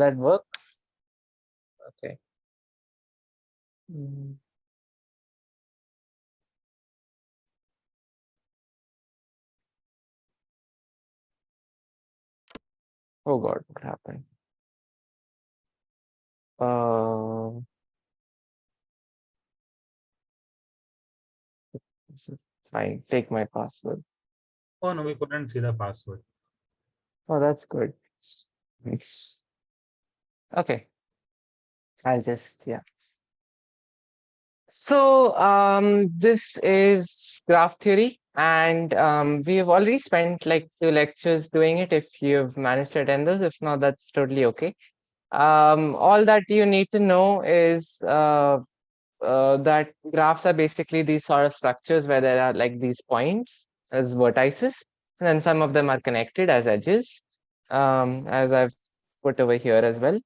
that work? Okay. Mm. Oh God, what happened? Uh, this is fine. Take my password. Oh no, we couldn't see the password. Oh, that's good. Okay, I'll just, yeah. So this is graph theory, and we have already spent like 2 lectures doing it. If you've managed to attend those, if not, that's totally okay. All that you need to know is that graphs are basically these sort of structures where there are like these points as vertices, and then some of them are connected as edges, as I've put over here as well.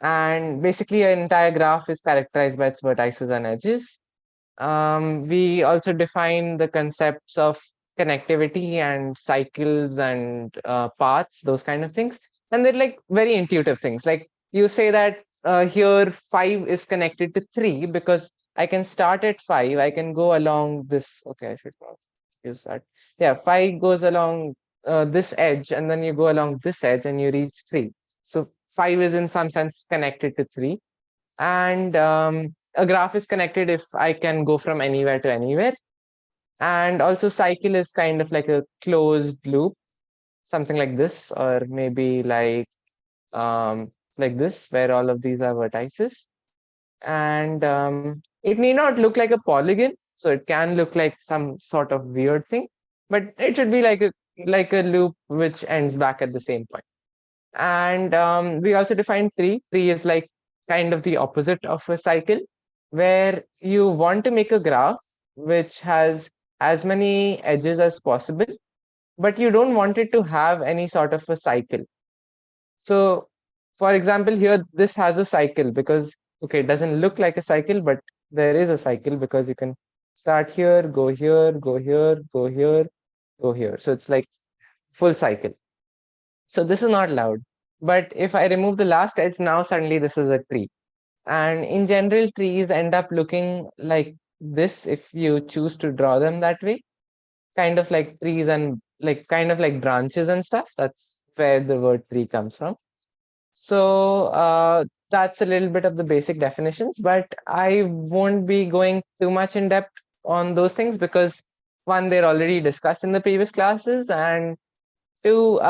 And basically, an entire graph is characterized by its vertices and edges. We also define the concepts of connectivity and cycles and paths, those kind of things. And they're like very intuitive things. Like you say that here 5 is connected to 3 because I can start at 5, I can go along this. Okay, I should not use that. Yeah, 5 goes along this edge, and then you go along this edge and you reach 3. So 5 is in some sense connected to 3. And a graph is connected if I can go from anywhere to anywhere. And also cycle is kind of like a closed loop, something like this, or maybe like this, where all of these are vertices. And it need not look like a polygon, so it can look like some sort of weird thing, but it should be like a loop which ends back at the same point. And we also define tree. Tree is like kind of the opposite of a cycle, where you want to make a graph which has as many edges as possible, but you don't want it to have any sort of a cycle. So, for example, here this has a cycle because, okay, it doesn't look like a cycle, but there is a cycle because you can start here, go here, go here, go here, go here. So it's like full cycle. So this is not allowed. But if I remove the last edge, now suddenly this is a tree. And in general, trees end up looking like this if you choose to draw them that way. Kind of like trees and like kind of like branches and stuff. That's where the word tree comes from. So that's a little bit of the basic definitions, but I won't be going too much in depth on those things because one, they're already discussed in the previous classes, and two,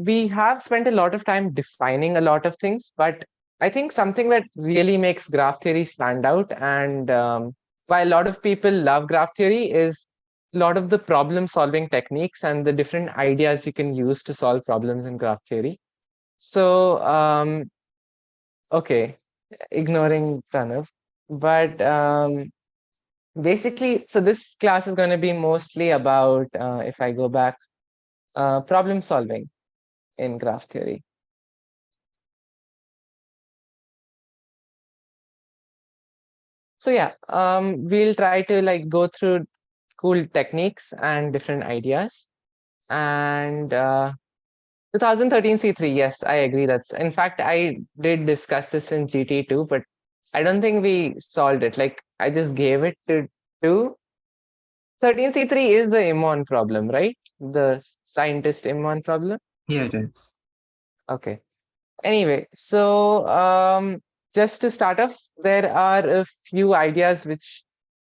we have spent a lot of time defining a lot of things, but I think something that really makes graph theory stand out, and why a lot of people love graph theory, is a lot of the problem solving techniques and the different ideas you can use to solve problems in graph theory. So, okay, ignoring Pranav, but basically, so this class is going to be mostly about, if I go back, problem solving in graph theory. So yeah, we'll try to like go through cool techniques and different ideas. And 2013 C3, yes, I agree. That's, in fact, I did discuss this in GT too, but I don't think we solved it. Like I just gave it to 2. 13 C3 is the Imon problem, right? The scientist Imon problem. Yeah, it is. Okay. Anyway, so just to start off, there are a few ideas which,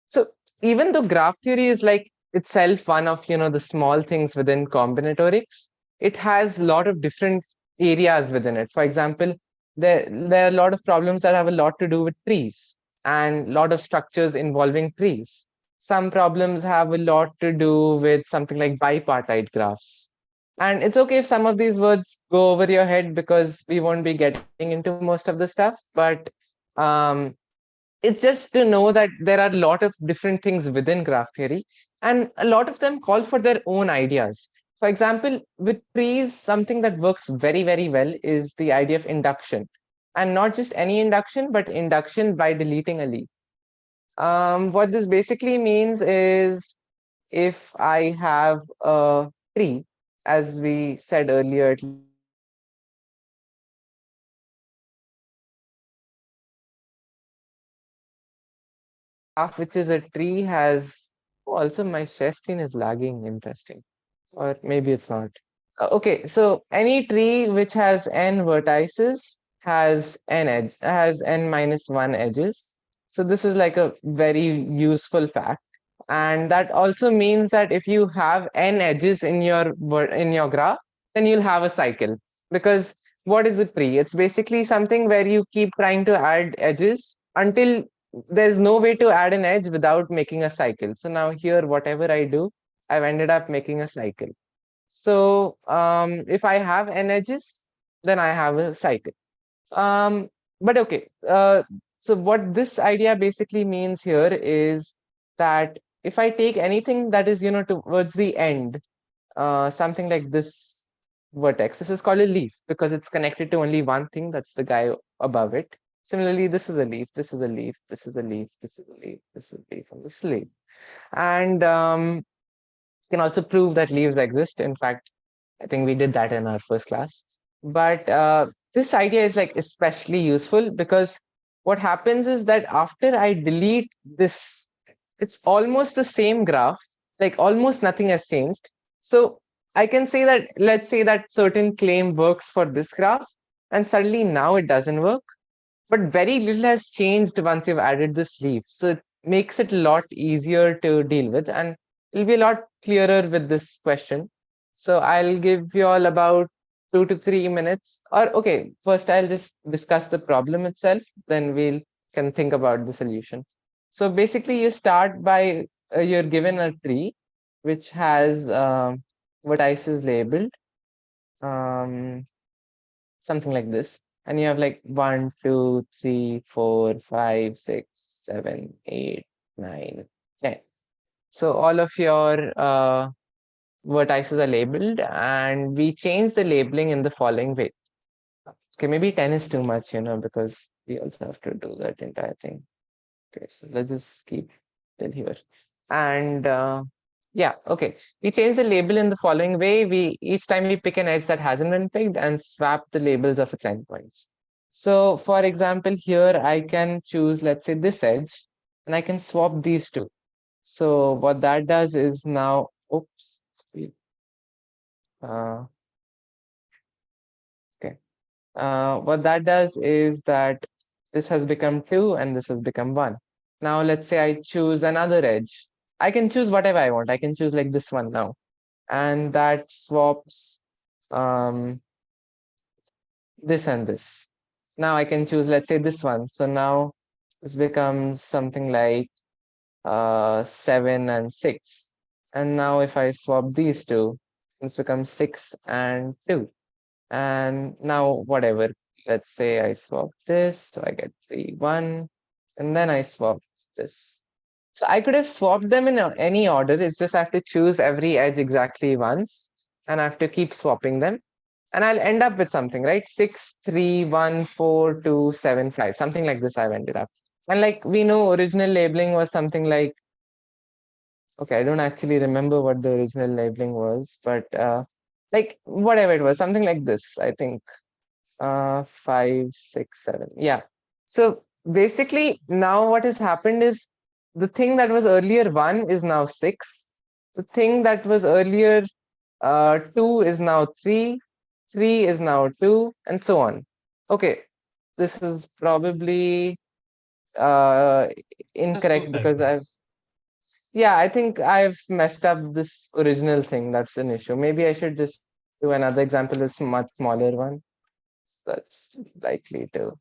so even though graph theory is like itself one of, the small things within combinatorics, it has a lot of different areas within it. For example, there are a lot of problems that have a lot to do with trees and a lot of structures involving trees. Some problems have a lot to do with something like bipartite graphs. And it's okay if some of these words go over your head because we won't be getting into most of the stuff. But um, it's just to know that there are a lot of different things within graph theory, and a lot of them call for their own ideas. For example, with trees, something that works very, very well is the idea of induction. And not just any induction, but induction by deleting a leaf. What this basically means is if I have a tree, as we said earlier, graph which is a tree has, oh, also my share screen is lagging, interesting. Or maybe it's not. Okay, so any tree which has n vertices has n minus 1 edges. So this is like a very useful fact. And that also means that if you have n edges in your graph, then you'll have a cycle. Because what is a tree? It's basically something where you keep trying to add edges until there's no way to add an edge without making a cycle. So now here, whatever I do, I've ended up making a cycle. So if I have n edges, then I have a cycle. Um, but okay, so what this idea basically means here is that if I take anything that is, towards the end, something like this vertex, this is called a leaf because it's connected to only one thing, that's the guy above it. Similarly, this is a leaf, this is a leaf, this is a leaf, this is a leaf, this is a leaf, and this is a leaf. And you can also prove that leaves exist. In fact, I think we did that in our first class. But this idea is like especially useful because what happens is that after I delete this, it's almost the same graph, like almost nothing has changed. So I can say that, let's say that certain claim works for this graph, and suddenly now it doesn't work. But very little has changed once you've added this leaf. So it makes it a lot easier to deal with, and it'll be a lot clearer with this question. So I'll give you all about 2 to 3 minutes. Or okay, first I'll just discuss the problem itself, then we'll can think about the solution. So basically, you start by you're given a tree which has vertices labeled. Um, Something like this. And you have like 1, 2, 3, 4, 5, 6, 7, 8, 9, 10. So all of your vertices are labeled, and we change the labeling in the following way. Okay, maybe 10 is too much, because we also have to do that entire thing. Okay, so let's just keep till here. And yeah, okay. We change the label in the following way. We each time we pick an edge that hasn't been picked and swap the labels of its endpoints. So for example, here I can choose, let's say, this edge, and I can swap these two. So what that does is now, oops, uh, okay. What that does is that this has become 2 and this has become 1. Now let's say I choose another edge. I can choose whatever I want. I can choose like this one now. And that swaps um, this and this. Now I can choose, let's say, this one. So now this becomes something like 7 and 6. And now if I swap these two, this becomes 6 and 2. And now whatever, let's say I swap this, so I get 3, 1, and then I swap this. So I could have swapped them in any order. It's just I have to choose every edge exactly once, and I have to keep swapping them. And I'll end up with something, right? 6, 3, 1, 4, 2, 7, 5. Something like this I've ended up. And like we know, original labeling was something like, okay, I don't actually remember what the original labeling was, but like whatever it was, something like this, I think. 5, 6, 7. Yeah. So basically, now what has happened is the thing that was earlier 1 is now 6. The thing that was earlier 2 is now 3. 3 is now 2, and so on. Okay. This is probably uh, It has two incorrect because cycles. yeah, I think I've messed up this original thing. That's an issue. Maybe I should just do another example. That's much smaller one. That's likely to.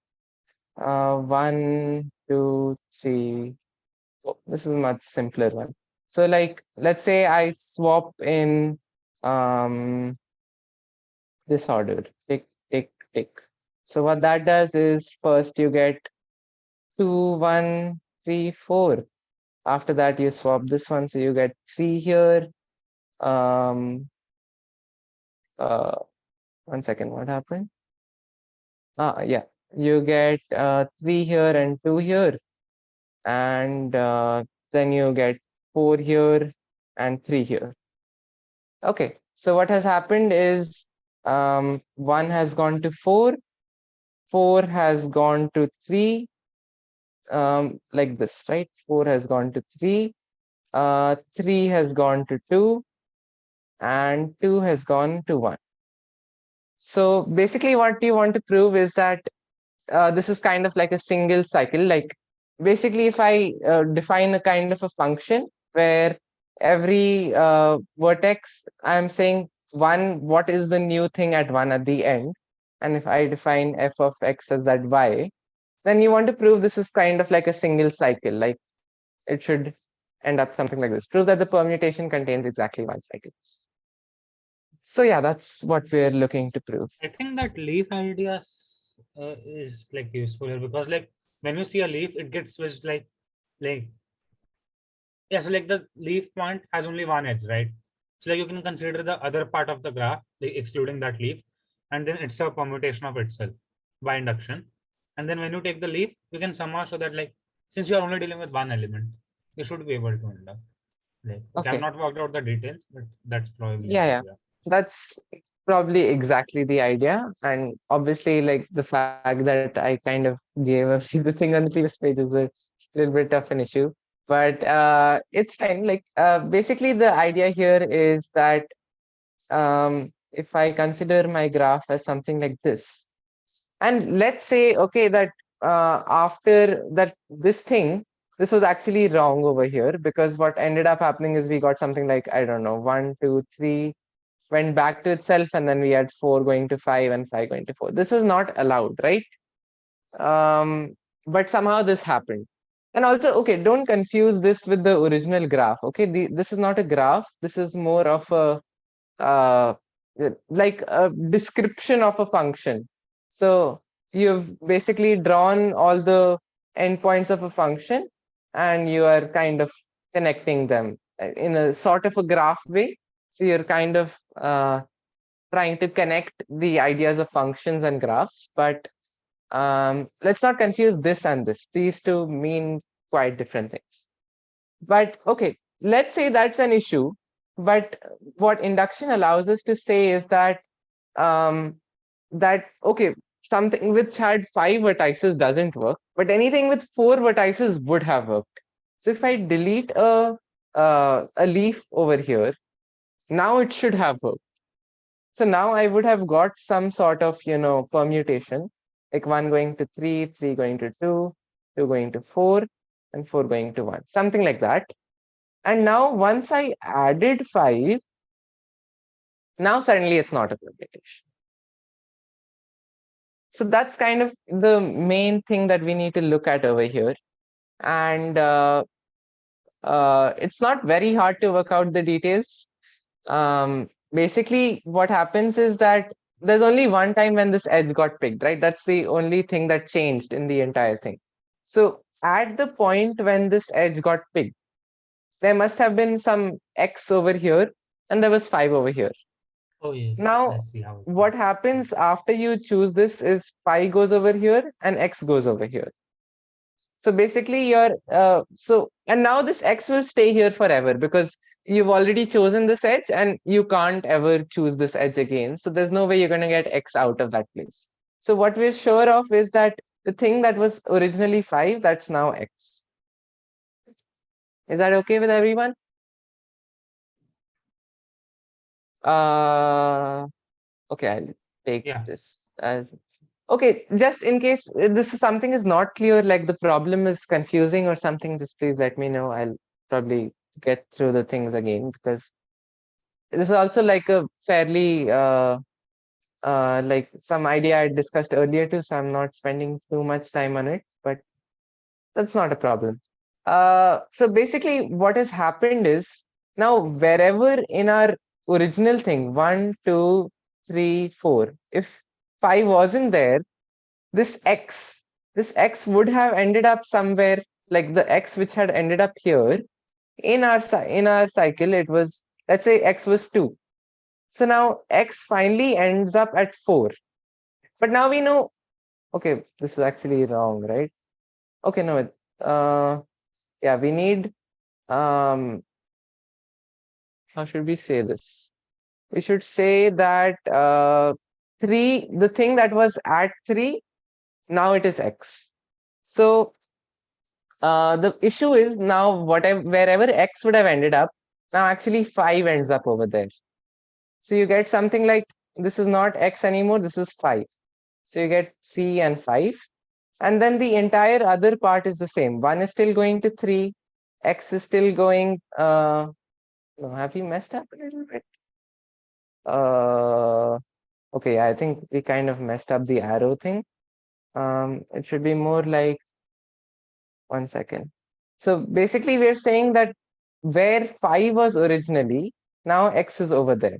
1, 2, 3. Oh, this is a much simpler one. So like, let's say I swap in um this order. Tick, tick, tick. So what that does is first you get 2, 1, 3, 4. After that you swap this one, so you get 3 here. Um uh 1 second, what happened? Yeah, you get 3 here and 2 here, and then you get 4 here and 3 here. Okay, so what has happened is 1 has gone to 4, 4 has gone to 3, like this, right? 4 has gone to 3, 3 has gone to 2, and 2 has gone to 1. So basically what you want to prove is that this is kind of like a single cycle. Like basically if I define a kind of a function where every vertex, I'm saying one, what is the new thing at 1 at the end, and if I define f of x as that y, then you want to prove this is kind of like a single cycle. Like it should end up something like this. Prove that the permutation contains exactly one cycle. So yeah, that's what we're looking to prove. I think that leaf idea is like useful here, because like when you see a leaf, it gets switched like yeah. So like the leaf point has only one edge, right? So like you can consider the other part of the graph, like excluding that leaf, and then it's a permutation of itself by induction. And then when you take the leaf, you can somehow show that like since you are only dealing with one element, you should be able to induct. Like okay, I've Okay. not worked out the details, but that's probably the Yeah. idea. That's probably exactly the idea. And obviously, like the fact that I kind of gave a few the thing on the previous page is a little bit of an issue. But it's fine. Like basically the idea here is that if I consider my graph as something like this, and let's say, okay, that after that, this was actually wrong over here, because what ended up happening is we got something like, I don't know, 1, 2, 3, went back to itself, and then we had 4 going to 5 and 5 going to 4. This is not allowed, right? But somehow this happened. And also, okay, don't confuse this with the original graph. Okay, this is not a graph. This is more of a uh, like a description of a function. So you've basically drawn all the endpoints of a function, and you are kind of connecting them in a sort of a graph way. So you're kind of trying to connect the ideas of functions and graphs, but let's not confuse this and this. These two mean quite different things. But okay, let's say that's an issue. But what induction allows us to say is that um, okay, something which had 5 vertices doesn't work, but anything with 4 vertices would have worked. So if I delete a leaf over here, now it should have worked. So now I would have got some sort of, permutation, like 1 going to 3, 3 going to 2, 2 going to 4, and 4 going to 1, something like that. And now once I added 5, now suddenly it's not a permutation. So that's kind of the main thing that we need to look at over here. And it's not very hard to work out the details. Basically, what happens is that there's only one time when this edge got picked, right? That's the only thing that changed in the entire thing. So at the point when this edge got picked, there must have been some x over here, and there was 5 over here. Oh yes, I Now, see how it what works. happens after you choose this is 5 goes over here and x goes over here. So basically and now this x will stay here forever, because you've already chosen this edge and you can't ever choose this edge again. So there's no way you're going to get x out of that place. So what we're sure of is that the thing that was originally 5, that's now x. Is that okay with everyone? Uh, okay, I'll take Yeah. this as okay. Just in case this is something is not clear, like the problem is confusing or something, just please let me know. I'll probably get through the things again, because this is also like a fairly like some idea I discussed earlier too, so I'm not spending too much time on it, but that's not a problem. So basically what has happened is, now wherever in our original thing, 1, 2, 3, 4, if 5 wasn't there, this x would have ended up somewhere, like the x which had ended up here in our cycle. It was, let's say x was 2. So now x finally ends up at 4. But now we know, okay, this is actually wrong, right? Okay, no, yeah, we need, um how should we say this? We should say that 3, the thing that was at 3, now it is x. So The issue is now wherever x would have ended up, now actually 5 ends up over there. So you get something like, this is not x anymore, this is 5. So you get 3 and 5. And then the entire other part is the same. 1 is still going to 3, x is still going, no, have we messed up a little bit? Okay, I think we kind of messed up the arrow thing. It should be more like, 1 second. So basically we're saying that where 5 was originally, now x is over there.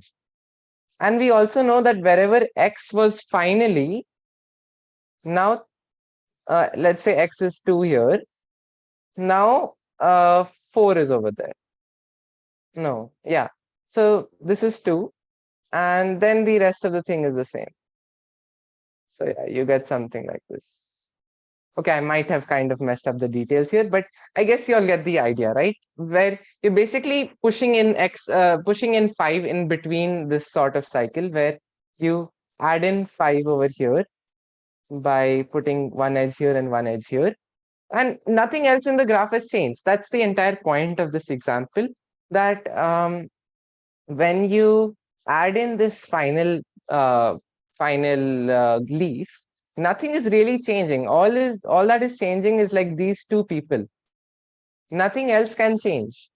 And we also know that wherever x was finally, now let's say x is 2 here, now 4 is over there. No, yeah. So this is 2, and then the rest of the thing is the same. So yeah, you get something like this. Okay, I might have kind of messed up the details here, but I guess you all get the idea, right? Where you're basically pushing in 5 in between this sort of cycle, where you add in 5 over here by putting one edge here and one edge here, and nothing else in the graph has changed. That's the entire point of this example, that when you add in this final leaf, nothing is really changing. All that is changing is like these two people. Nothing else can change.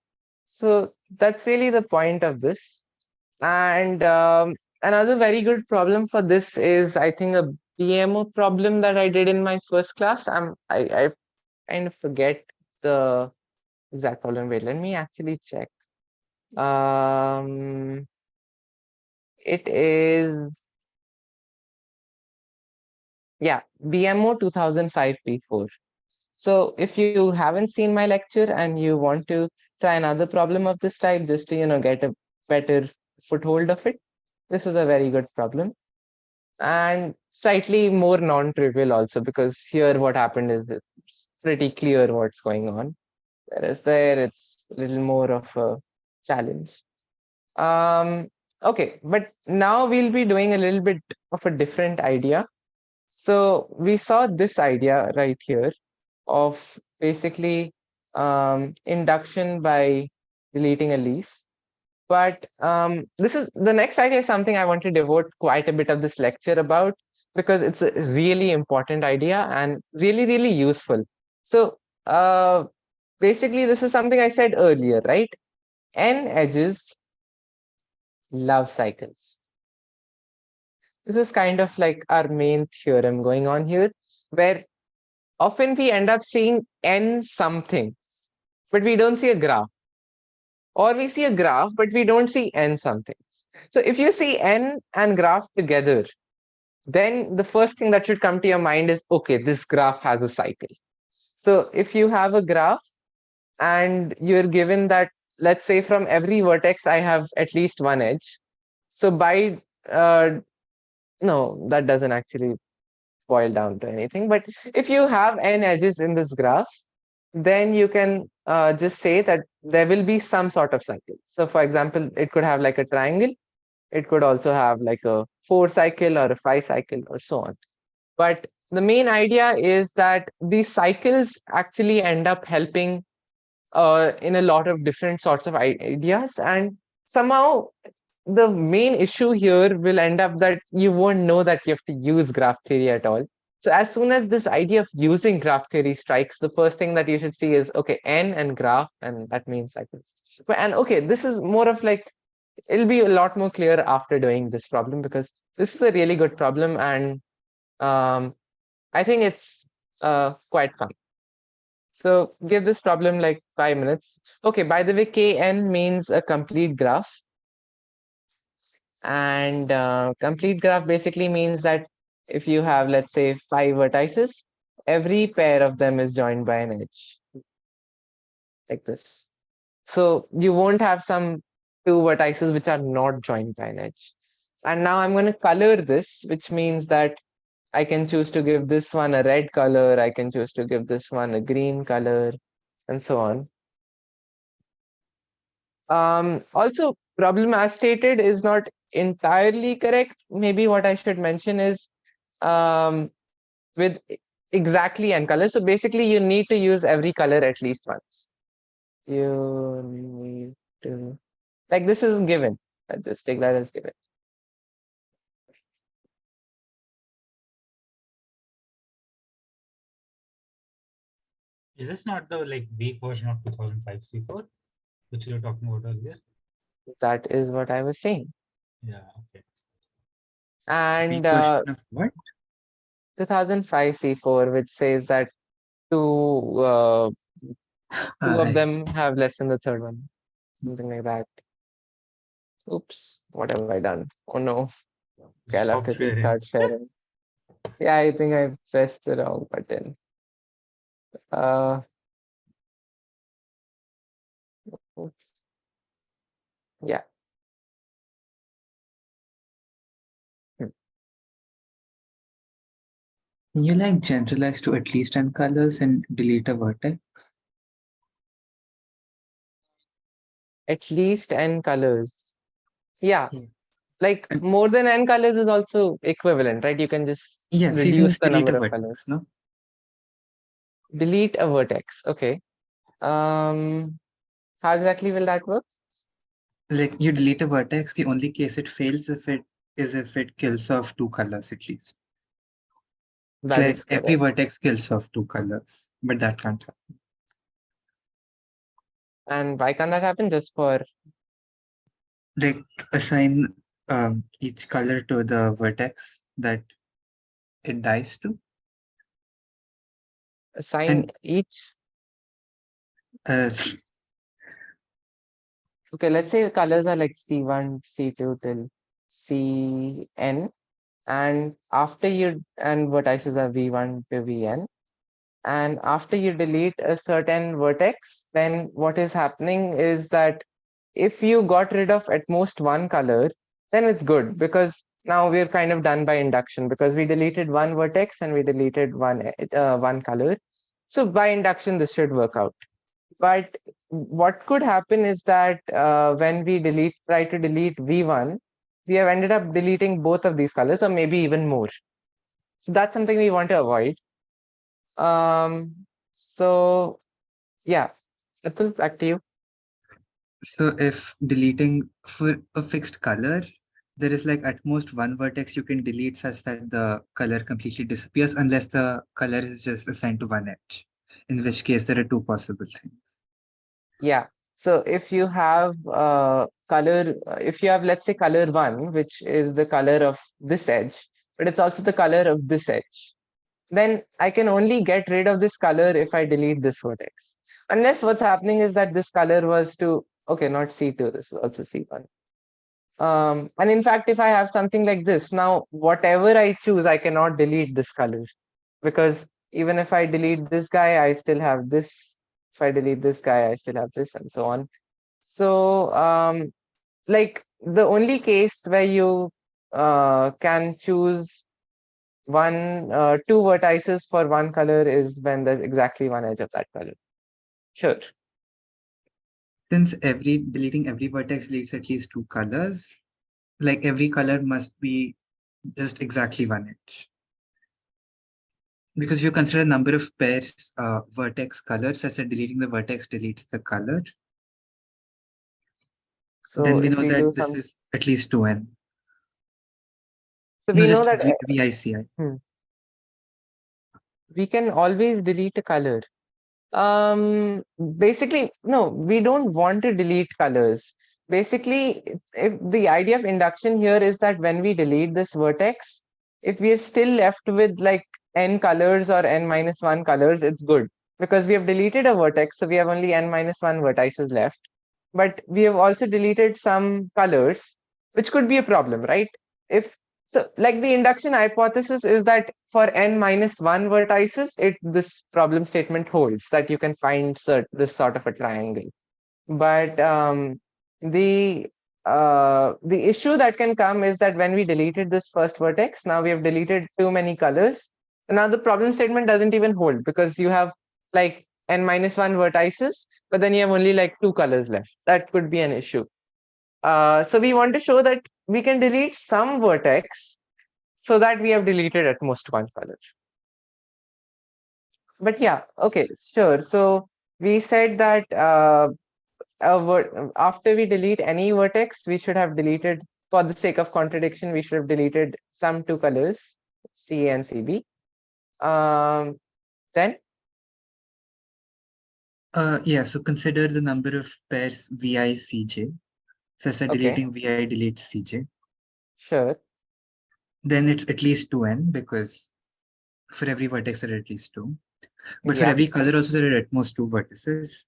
So that's really the point of this. And another very good problem for this is, I think, a BMO problem that I did in my first class. I kind of forget the exact problem. Wait, let me actually check. It is, yeah, BMO 2005 P4. So if you haven't seen my lecture and you want to try another problem of this type, just to, get a better foothold of it, this is a very good problem. And slightly more non-trivial also, because here what happened is it's pretty clear what's going on. Whereas there, it's a little more of a challenge. Okay, but now we'll be doing a little bit of a different idea. So we saw this idea right here of basically induction by deleting a leaf. But this is the next idea is something I want to devote quite a bit of this lecture about, because it's a really important idea and really, really useful. So basically, this is something I said earlier, right? N edges love cycles. This is kind of like our main theorem going on here, where often we end up seeing n somethings, but we don't see a graph. Or we see a graph, but we don't see n somethings. So if you see n and graph together, then the first thing that should come to your mind is, okay, this graph has a cycle. So if you have a graph and you're given that, let's say from every vertex, I have at least one edge. So no, that doesn't actually boil down to anything. But if you have n edges in this graph, then you can just say that there will be some sort of cycle. So for example, it could have like a triangle. It could also have like a 4 cycle or a 5 cycle or so on. But the main idea is that these cycles actually end up helping in a lot of different sorts of ideas. And somehow the main issue here will end up that you won't know that you have to use graph theory at all. So as soon as this idea of using graph theory strikes, the first thing that you should see is, okay, n and graph, and that means cycles. And okay, this is more of like, it'll be a lot more clear after doing this problem, because this is a really good problem, and I think it's quite fun. So give this problem like 5 minutes. Okay, by the way, Kn means a complete graph. And complete graph basically means that if you have, let's say, 5 vertices, every pair of them is joined by an edge, like this. So you won't have some 2 vertices which are not joined by an edge. And now I'm going to color this, which means that I can choose to give this one a red color, I can choose to give this one a green color, and so on. Also, problem as stated is not entirely correct. Maybe what I should mention is, with exactly n colors. So basically, you need to use every color at least once. You need to, like, this is given. Let's just take that as given. Is this not the like weak version of 2005 C4, which you were talking about earlier? That is what I was saying. Yeah. Okay. And Weak version of what? 2005 C4, which says that two two of I see. them have less than the third one, something like that. Oops, what have I done? Oh no, okay, I'll have Stop to sharing. restart sharing. Yeah, I think I pressed the wrong button. Uh, oops. Yeah. Hmm. Can you like generalize to at least n colors and delete a vertex? At least n colors. Yeah, Yeah. like And more than n colors is also equivalent, right? You can just yeah, so you can reduce just the delete a number of colors. vertex, no? Delete a vertex. Okay. Um, how exactly will that work? Like you delete a vertex, the only case it fails if it kills off two colors at least. It's That is like every correct. vertex kills off two colors, but that can't happen. And why can't that happen? Just for Like assign each color to the vertex that it dies to, assign and each. uh, Okay, let's say colors are like C1, C2 till Cn, and after you and vertices are V1 to Vn. And after you delete a certain vertex, then what is happening is that if you got rid of at most one color, then it's good because now we're kind of done by induction because we deleted one vertex and we deleted one color. So by induction, this should work out. But what could happen is that when we try to delete V1, we have ended up deleting both of these colors or maybe even more. So that's something we want to avoid. So yeah, Atul, back to you. so if deleting for a fixed color, there is like at most one vertex you can delete such that the color completely disappears unless the color is just assigned to one edge, in which case there are two possible things. Yeah. So if you have if you have, let's say, color one, which is the color of this edge, but it's also the color of this edge, then I can only get rid of this color if I delete this vertex. Unless what's happening is that this color was to, okay, not C2, this is also C1. And in fact, if I have something like this, now whatever I choose, I cannot delete this color because even if I delete this guy, I still have this. If I delete this guy, I still have this, and so on. So, like the only case where you can choose two vertices for one color is when there's exactly one edge of that color. Sure. Since every deleting every vertex leaves at least two colors, like every color must be just exactly one edge. Because if you consider number of pairs vertex colors, such that deleting the vertex deletes the color, So then we if know we do that this some, is at least 2n. so No, we know just that VICI. hmm, we can always delete a color. Basically, no, we don't want to delete colors. Basically, if the idea of induction here is that when we delete this vertex, if we are still left with like n colors or n minus 1 colors, it's good because we have deleted a vertex, so we have only n minus 1 vertices left. But we have also deleted some colors, which could be a problem, right? If so, like the induction hypothesis is that for n minus 1 vertices, this problem statement holds that you can find this sort of a triangle. But the issue that can come is that when we deleted this first vertex, now we have deleted too many colors. And now the problem statement doesn't even hold because you have like n minus 1 vertices, but then you have only like two colors left. That could be an issue. So we want to show that we can delete some vertex so that we have deleted at most one color. But yeah, okay, sure. So we said that after we delete any vertex, we should have deleted, for the sake of contradiction, we should have deleted some two colors, CA and CB. Then Yeah, so consider the number of pairs VI CJ, such that okay, deleting VI deletes CJ. sure, Then it's at least 2n, because for every vertex there are at least two. But for yeah, every color also there are at most two vertices.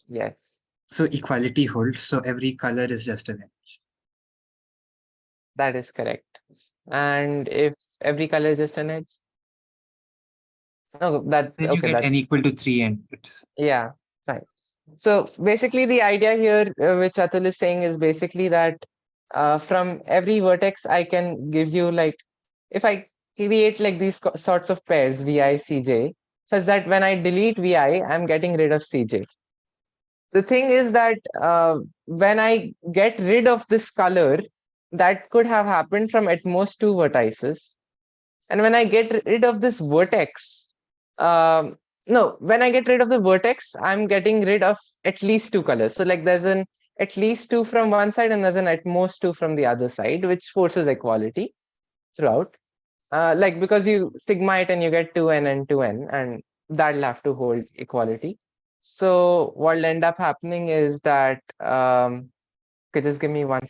yes, So equality holds. So every color is just an edge. that is correct. And if every color is just an edge, no, that Then you okay, get n that's equal to 3 and it's yeah, fine. So basically, the idea here, which Atul is saying, is basically that from every vertex, I can give you like, if I create like these sorts of pairs, Vi, Cj, such that when I delete Vi, I'm getting rid of Cj. The thing is that when I get rid of this color, that could have happened from at most two vertices. And when I get rid of this vertex, no, when I get rid of the vertex, I'm getting rid of at least two colors. So like there's an at least two from one side and there's an at most two from the other side, which forces equality throughout. Like because you sigma it and you get 2n and 2n, and that'll have to hold equality. So what'll end up happening is that, okay, just give me one.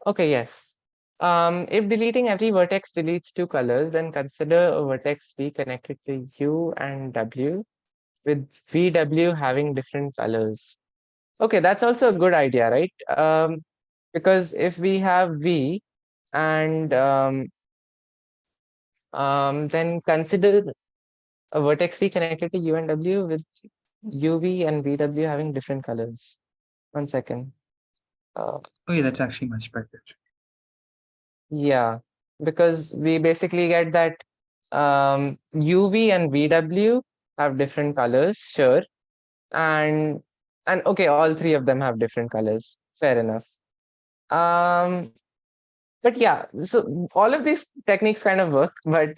Okay, yes. If deleting every vertex deletes two colors, then consider a vertex V connected to U and W, with VW having different colors. Okay, that's also a good idea, right? Because if we have V and then consider a vertex V connected to U and W with UV and VW having different colors. One second. Uh, oh yeah, that's actually much better. Yeah, because we basically get that UV and VW have different colors, sure. And okay, all three of them have different colors. Fair enough. Um, but yeah, so all of these techniques kind of work, but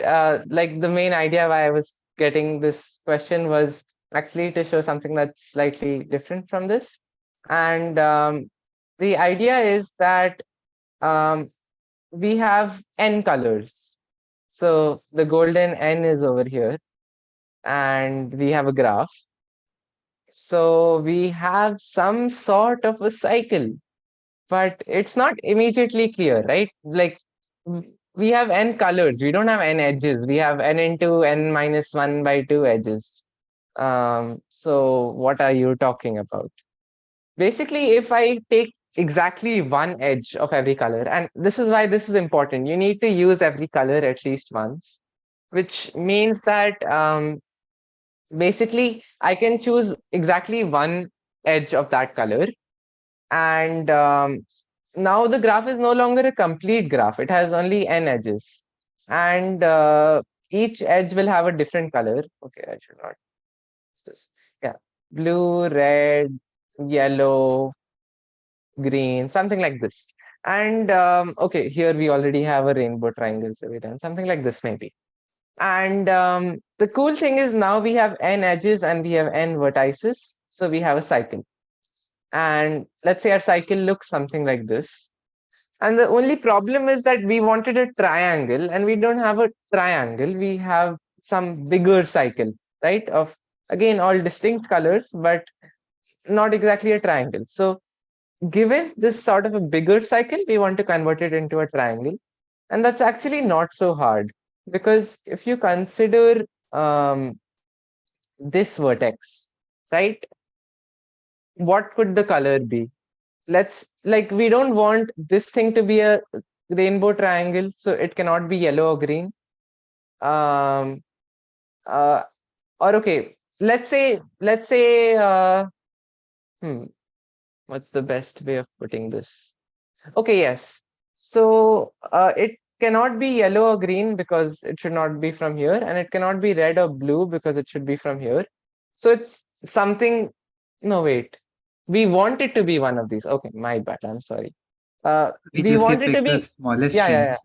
like the main idea why I was getting this question was actually to show something that's slightly different from this. And the idea is that um, we have n colors. So the golden n is over here, and we have a graph. So we have some sort of a cycle, but it's not immediately clear, right? Like we have n colors, we don't have n edges. We have n into n minus 1 by 2 edges. So what are you talking about? Basically, if I take exactly one edge of every color, and this is why this is important, you need to use every color at least once, which means that basically I can choose exactly one edge of that color. And now the graph is no longer a complete graph, it has only n edges. And each edge will have a different color. Okay, I should not use this. Yeah, blue, red, yellow, green, something like this. And okay, here we already have a rainbow triangle, so we done something like this maybe. And the cool thing is now we have n edges and we have n vertices, so we have a cycle. And let's say our cycle looks something like this. And the only problem is that we wanted a triangle, and we don't have a triangle. We have some bigger cycle, right? Of again all distinct colors, but not exactly a triangle. So given this sort of a bigger cycle, we want to convert it into a triangle. And that's actually not so hard, because if you consider this vertex, right? What could the color be? Let's like, we don't want this thing to be a rainbow triangle, so it cannot be yellow or green. Um, uh, or okay, hmm, what's the best way of putting this? Okay, yes. So it cannot be yellow or green because it should not be from here, and it cannot be red or blue because it should be from here. So it's something. No, wait. we want it to be one of these. Okay, my bad. I'm sorry. We We just say want it to pick the be, smallest yeah, yeah, rainbow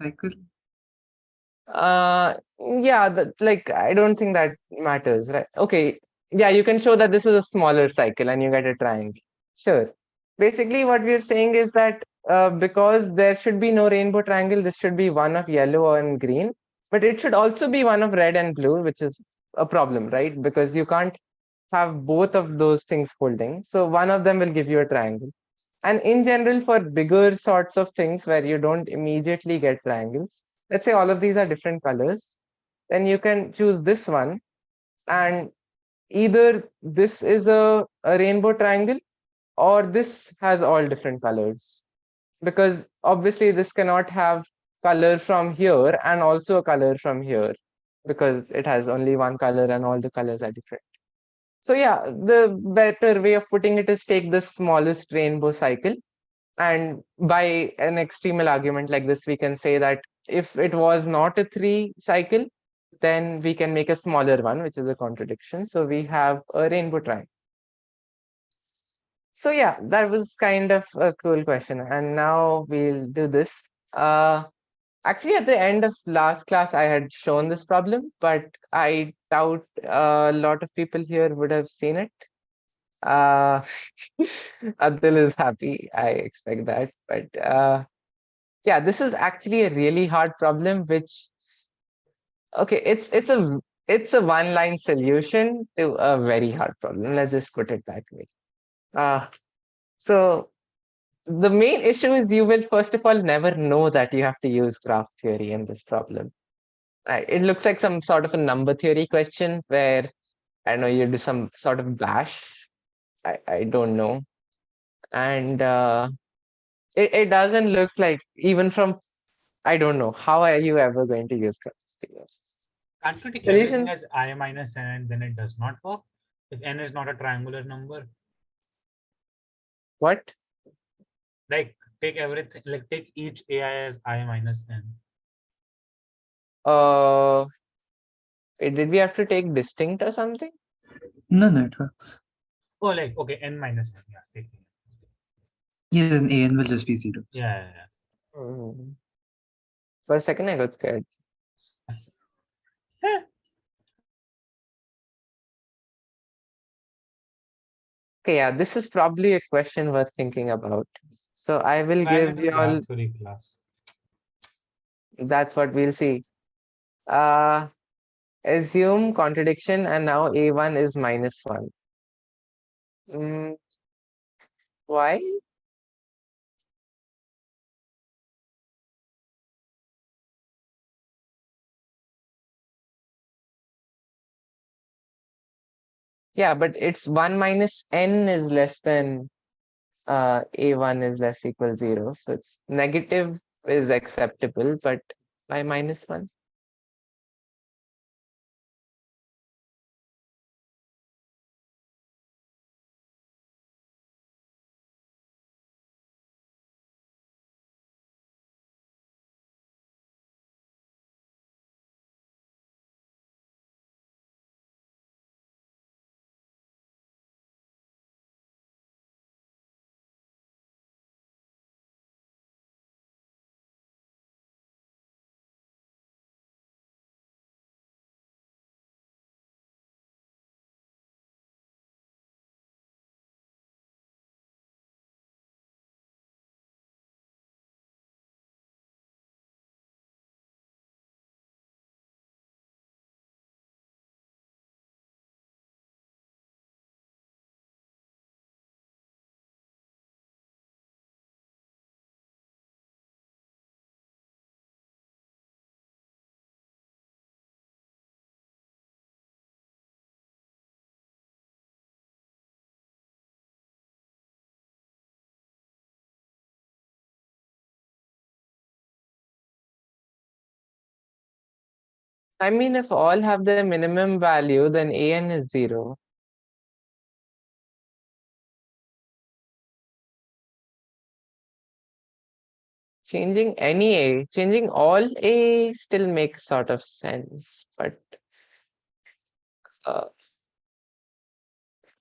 yeah. cycle. Yeah, like I don't think that matters, right? Okay, yeah, you can show that this is a smaller cycle and you get a triangle. Sure. Basically, what we're saying is that because there should be no rainbow triangle, this should be one of yellow and green, but it should also be one of red and blue, which is a problem, right? Because you can't have both of those things holding. So one of them will give you a triangle. And in general, for bigger sorts of things where you don't immediately get triangles, let's say all of these are different colors, then you can choose this one. And either this is a rainbow triangle or this has all different colors. Because obviously this cannot have color from here and also a color from here because it has only one color and all the colors are different. So yeah, the better way of putting it is take the smallest rainbow cycle, and by an extremal argument like this, we can say that if it was not a 3 cycle, then we can make a smaller one, which is a contradiction. So we have a rainbow triangle. So yeah, that was kind of a cool question. And now we'll do this. Actually, at the end of last class, I had shown this problem, but I doubt a lot of people here would have seen it. Uh, Abdul is happy. I expect that. But yeah, this is actually a really hard problem, which, okay, it's a one-line solution to a very hard problem. Let's just put it that way. So the main issue is you will first of all never know that you have to use graph theory in this problem. It looks like some sort of a number theory question where I don't know you do some sort of bash. I don't know. And it doesn't look like even from I don't know how are you ever going to use graph theory? Can't we take everything Solutions? as I minus n and then it does not work? If n is not a triangular number, What? like take everything, like take each ai as I minus n. Uh, did we have to take distinct or something? No, no, it works. Oh, like okay, n minus n. Yeah, take n. Yeah, then an will just be 0. Yeah. Hmm. For a second, I got scared. Okay, yeah, this is probably a question worth thinking about. So I will give Imagine a you all, graph theory class. that's what we'll see. Uh, Assume contradiction and now A1 is -1. Mm, why? Yeah, but it's 1 minus n is less than A1 is less equal 0. So it's negative is acceptable, but by -1. I mean, if all have the minimum value, then an is 0. Changing all a still makes sort of sense, but uh,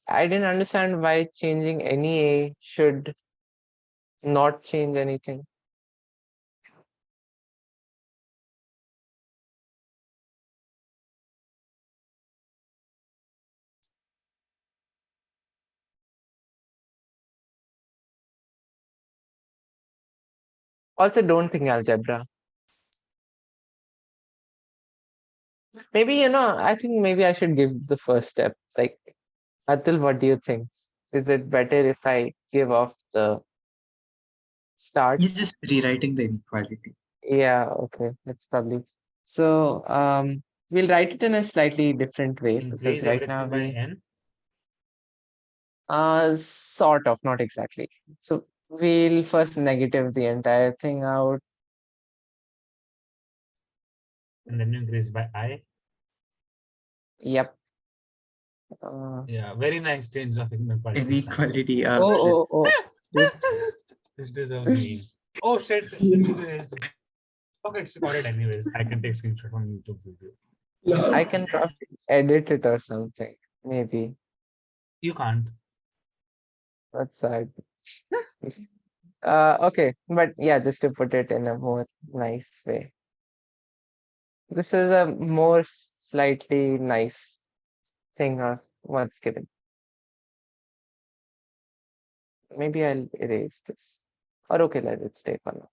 I didn't understand why changing any A should not change anything. Also, don't think algebra. Maybe, I think maybe I should give the first step. Like, Atul, what do you think? Is it better if I give off the start? You're just rewriting the inequality. Yeah, okay, that's probably. So, we'll write it in a slightly different way because Increase right now everything by n. sort of, not exactly. So we'll first negative the entire thing out. And then increase by I. Yep. Yeah, very nice change of inequality signs. Inequality. Oh. Oops. This deserves meme. Oh shit, it's erased. Okay, it's recorded anyways. I can take screenshot from YouTube video. I can probably edit it or something. Maybe. You can't. That's sad. Okay, but yeah, just to put it in a more nice way. This is a more slightly nice thing of what's given. Maybe I'll erase this. Or okay, let it stay for now.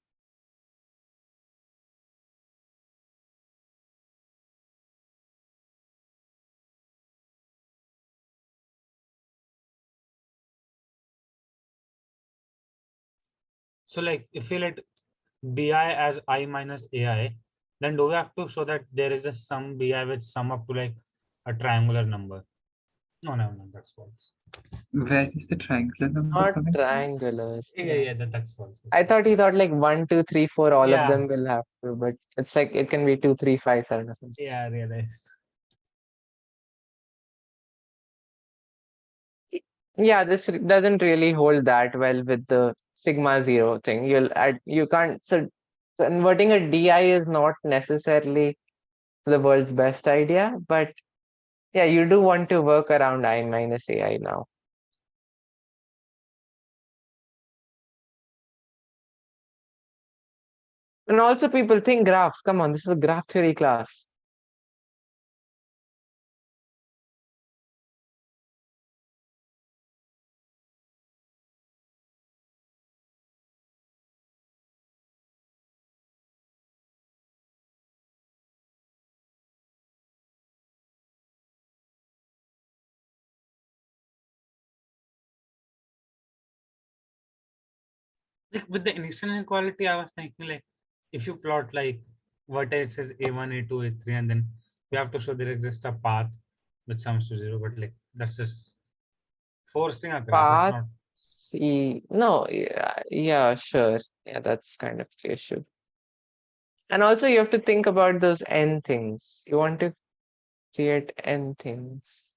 So like if we let bi as I minus ai, then do we have to show that there is a sum bi which sum up to like a triangular number? No, that's false. Where is the triangular number Not coming from? triangular. Yeah, that's false. I thought he thought like 1, 2, 3, 4, all of Yeah. them will have to, but it's like it can be 2, 3, 5, 7 or something. Yeah, I realized. Yeah, this doesn't really hold that well with the sigma 0 thing. You can't, so converting a DI is not necessarily the world's best idea, but yeah, you do want to work around I minus AI now. And also people think graphs. Come on, this is a graph theory class. Like with the initial inequality, I was thinking like if you plot like vertices a1, a2, a3, and then you have to show there exists a path which sums to 0, but like that's just forcing a graph. It's Path. not. No, yeah, sure. Yeah, that's kind of the issue. And also you have to think about those n things. You want to create n things.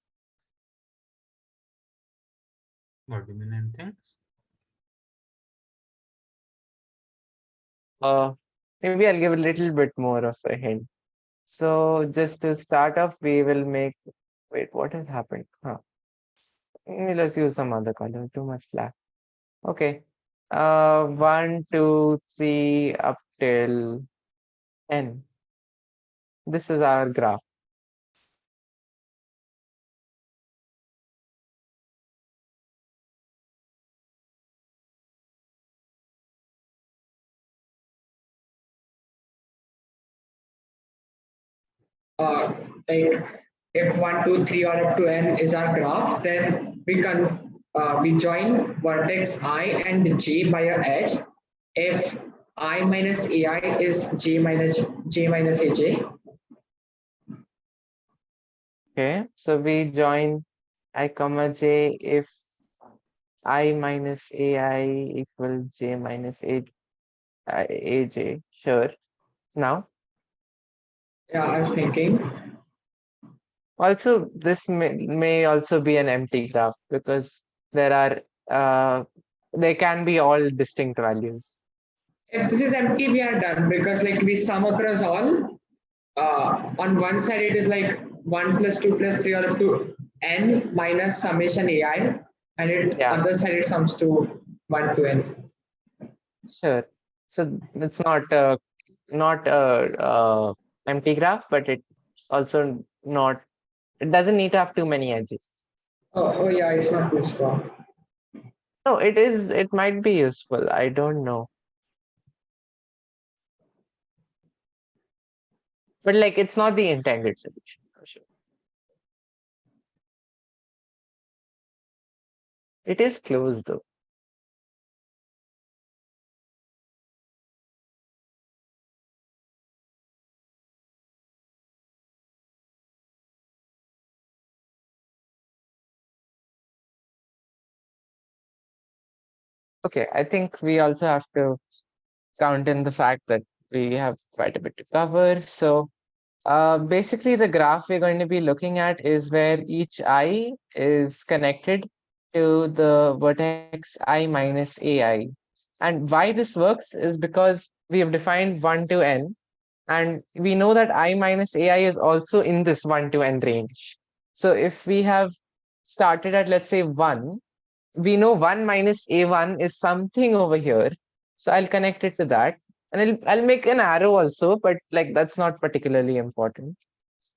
What do you mean n things? Maybe I'll give a little bit more of a hint. So just to start off, we will make, wait, what has happened? Let's use some other color, too much black. Okay. 1, 2, 3 up till n. This is our graph. Like if 1, 2, 3 or up to n is our graph, then we join vertex I and j by a edge. If I minus ai is j minus aj. Okay. So we join I comma j if I minus ai equals j minus aj. Sure. Now, Yeah, I was thinking. also this may also be an empty graph because there they can be all distinct values. If this is empty, we are done because like we sum across all. On one side, it is like 1 plus 2 plus 3 or up to n minus summation ai, and it Yeah. other side it sums to 1 to n. Sure. So it's not empty graph, but it's also not. It doesn't need to have too many edges. Oh yeah, it's not too strong. No, it is. It might be useful. I don't know. But like, it's not the intended solution for sure. It is close though. Okay, I think we also have to count in the fact that we have quite a bit to cover. So basically, the graph we're going to be looking at is where each I is connected to the vertex I minus AI. And why this works is because we have defined 1 to n, and we know that I minus AI is also in this 1 to n range. So if we have started at, let's say, 1, we know 1 minus a1 is something over here. So I'll connect it to that. And I'll make an arrow also, but like that's not particularly important.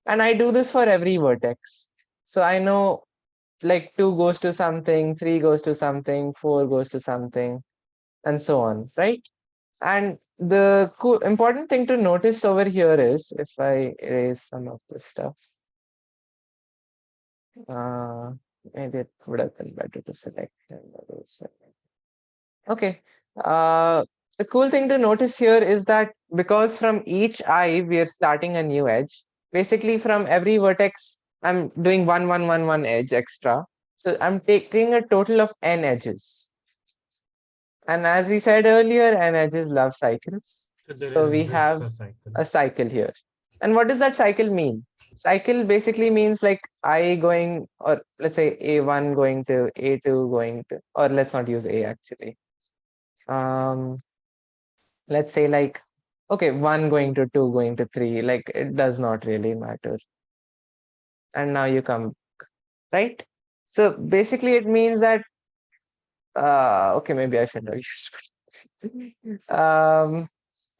And I do this for every vertex. So I know like 2 goes to something, 3 goes to something, 4 goes to something, and so on, right? And the cool important thing to notice over here is, if I erase some of this stuff, uh, maybe it would have been better to select and erase it. Okay. The cool thing to notice here is that because from each eye we are starting a new edge, basically from every vertex, I'm doing 1, 1, 1, 1 edge extra. So I'm taking a total of n edges. And as we said earlier, n edges love cycles. So there So we exists have a cycle. a cycle here. And what does that cycle mean? Cycle basically means like I going, or let's say A1 going to A2 going to, or let's not use A actually. Let's say like, okay, 1 going to 2 going to 3, like it does not really matter. And now you come, right? So basically it means that, okay, maybe I shouldn't have used it.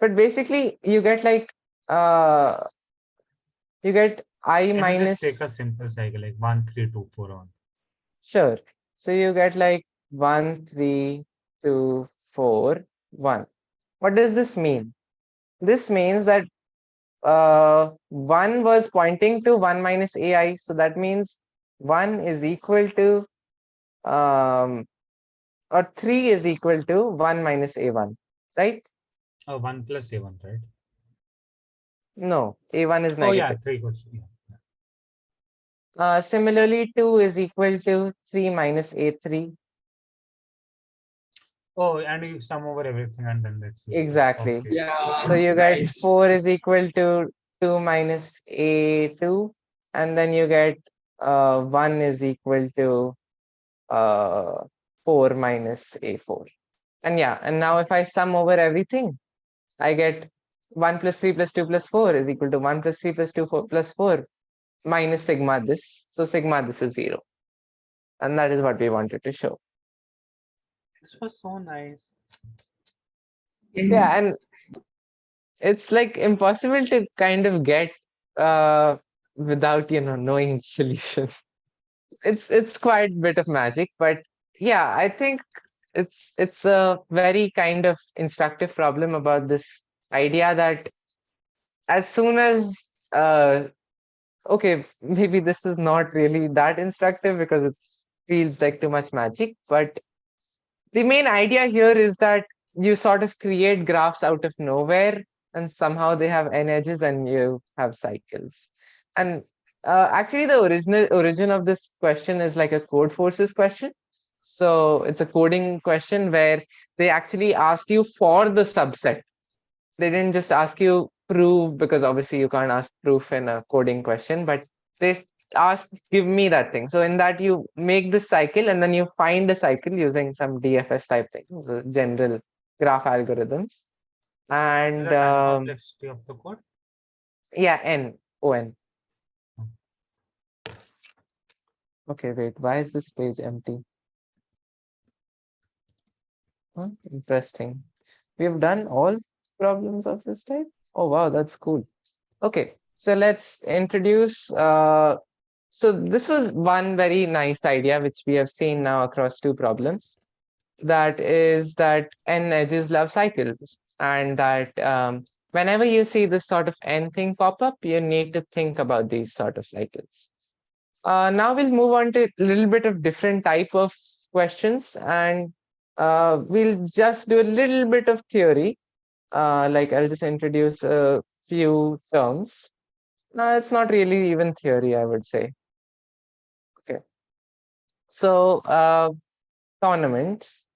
But basically you get like, uh, you get I Let me just take a minus, simple cycle like 1, 3, 2, 4 on. sure. So you get like 1, 3, 2, 4, 1. What does this mean? This means that 1 was pointing to 1 minus ai, so that means 1 is equal to or 3 is equal to 1 minus a1, right? 1 plus a1, right? No, a1 is Oh yeah, negative. 3 goes. Yeah. Similarly, 2 is equal to 3 minus a3. Oh, and you sum over everything and then let's see. Exactly. Okay. Yeah, So you get nice. 4 is equal to 2 minus a2, and then you get 1 is equal to 4 minus a4. And yeah, and now if I sum over everything, I get 1 plus 3 plus 2 plus 4 is equal to 1 plus 3 plus 2 plus 4 minus sigma this. So sigma this is 0. And that is what we wanted to show. This was so nice. Yeah, It's and it's like impossible to kind of get without, knowing solution. It's quite a bit of magic, but yeah, I think it's a very kind of instructive problem about this idea that as soon as okay, maybe this is not really that instructive because it feels like too much magic, but the main idea here is that you sort of create graphs out of nowhere and somehow they have n edges and you have cycles. And actually the origin of this question is like a code forces question. So it's a coding question where they actually asked you for the subset. They didn't just ask you prove, because obviously you can't ask proof in a coding question, but they ask give me that thing. So in that you make this cycle and then you find the cycle using some DFS type thing, so general graph algorithms. Is And the time complexity of the code? yeah, n o n. Okay, wait, why is this page empty? Interesting. We have done all problems of this type. Oh wow, that's cool. Okay, so let's introduce. So this was one very nice idea which we have seen now across two problems. That is that n edges love cycles, and that whenever you see this sort of n thing pop up, you need to think about these sort of cycles. Now we'll move on to a little bit of different type of questions, and we'll just do a little bit of theory. Like I'll just introduce a few terms. No, it's not really even theory, I would say. Okay. So tournaments.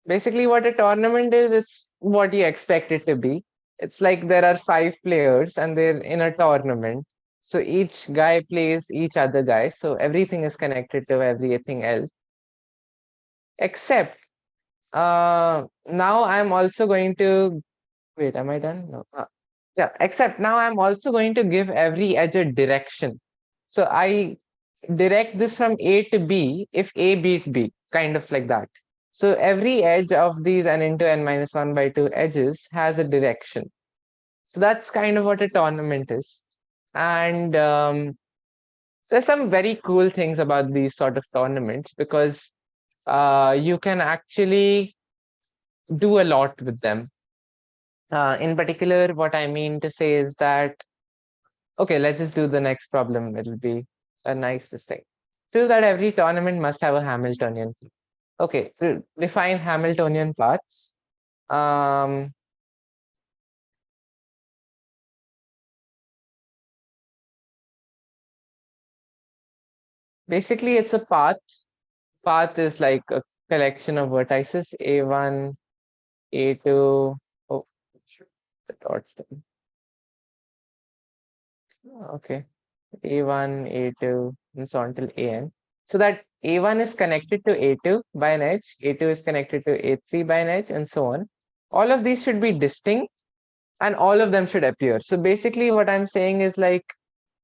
Basically, what a tournament is, it's what you expect it to be. It's like there are 5 players and they're in a tournament. So each guy plays each other guy. So everything is connected to everything else. Except now I'm also going to wait, am I done? No. Yeah, except now I'm also going to give every edge a direction. So I direct this from A to B if A beat B, kind of like that. So every edge of these n into n minus 1 by 2 edges has a direction. So that's kind of what a tournament is. And there's some very cool things about these sort of tournaments because you can actually do a lot with them. In particular, what I mean to say is that, okay, let's just do the next problem. It'll be a nice this thing. Prove that every tournament must have a Hamiltonian. Okay, to define Hamiltonian paths. Basically, it's a path. Path is like a collection of vertices A1, A2. Oh, the dots then. Okay, A1, A2, and so on till AN. So that A1 is connected to A2 by an edge, A2 is connected to A3 by an edge, and so on. All of these should be distinct and all of them should appear. So basically what I'm saying is like,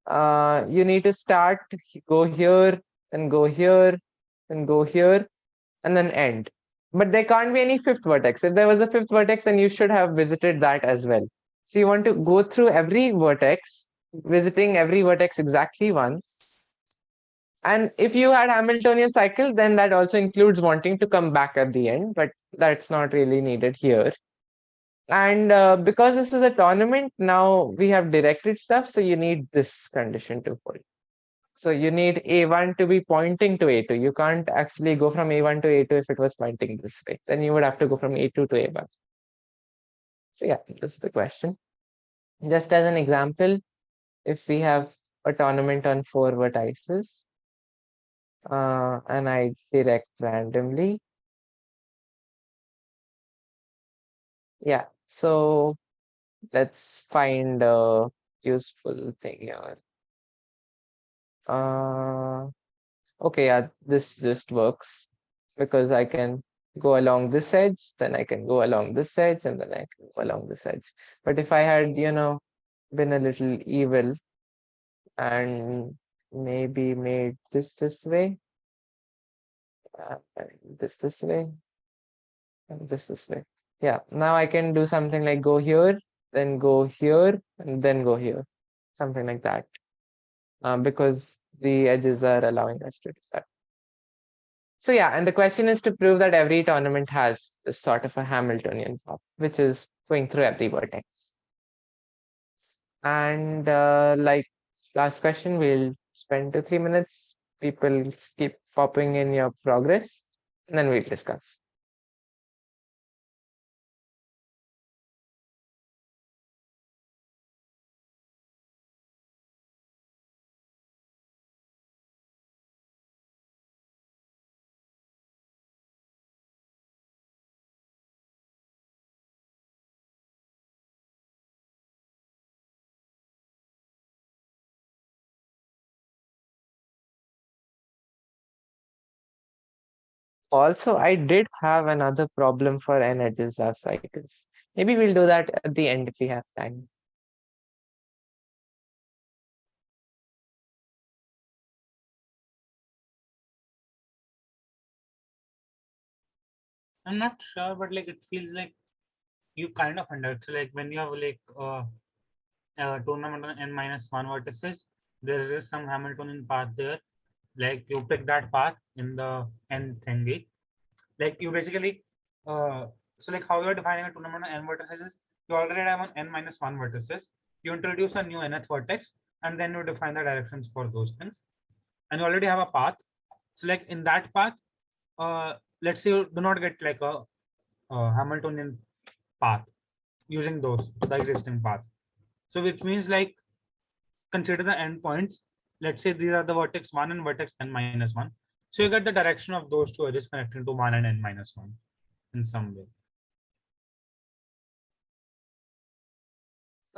you need to start, go here, and go here, and go here, and then end. But there can't be any fifth vertex. If there was a fifth vertex, then you should have visited that as well. So you want to go through every vertex, visiting every vertex exactly once. And if you had Hamiltonian cycle, then that also includes wanting to come back at the end, but that's not really needed here. And because this is a tournament, now we have directed stuff, so you need this condition to hold. So you need A1 to be pointing to A2. You can't actually go from A1 to A2 if it was pointing this way. Then you would have to go from A2 to A1. So yeah, this is the question. Just as an example, if we have a tournament on 4 vertices, and I direct randomly. Yeah, so let's find a useful thing here. Okay, yeah, this just works because I can go along this edge, then I can go along this edge, and then I can go along this edge. But if I had, been a little evil and maybe made this way, and this way, and this way. Yeah, now I can do something like go here, then go here, and then go here, something like that. Because the edges are allowing us to do that. So yeah, and the question is to prove that every tournament has this sort of a Hamiltonian path, which is going through every vertex. And like last question, we'll spend 2-3 minutes. People keep popping in your progress, and then we'll discuss. Also, I did have another problem for n edges love cycles. Maybe we'll do that at the end if we have time. I'm not sure, but like it feels like you kind of induct. So like when you have like tournament on n-1 vertices, there is some Hamiltonian path there. Like you pick that path in the n thingy. Like you basically so like how you are defining a tournament on n vertices is you already have on n-1 vertices. You introduce a new nth vertex and then you define the directions for those things. And you already have a path. So like in that path, let's say you do not get like a Hamiltonian path using the existing path. So which means like consider the endpoints. Let's say these are the vertex 1 and vertex n-1. So you get the direction of those two edges connecting to 1 and n-1 in some way.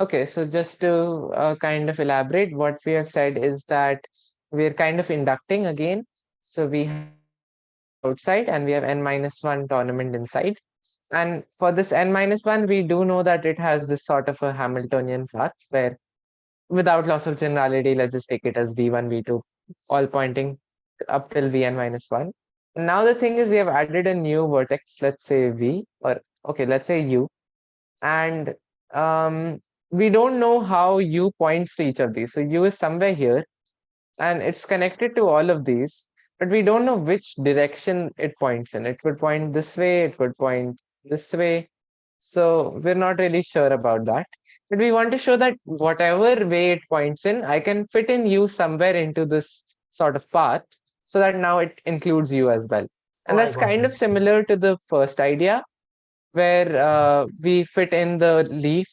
Okay, so just to kind of elaborate, what we have said is that we're kind of inducting again. So we have outside and we have n-1 tournament inside. And for this n-1, we do know that it has this sort of a Hamiltonian path where without loss of generality, let's just take it as v1, v2, all pointing up till vn minus 1. Now the thing is we have added a new vertex, let's say v, or okay, let's say u. And we don't know how u points to each of these. So u is somewhere here and it's connected to all of these, but we don't know which direction it points in. It could point this way, it could point this way. So we're not really sure about that. But we want to show that whatever way it points in, I can fit in u somewhere into this sort of path so that now it includes u as well. And Oh, I that's got kind it. of similar to the first idea where we fit in the leaf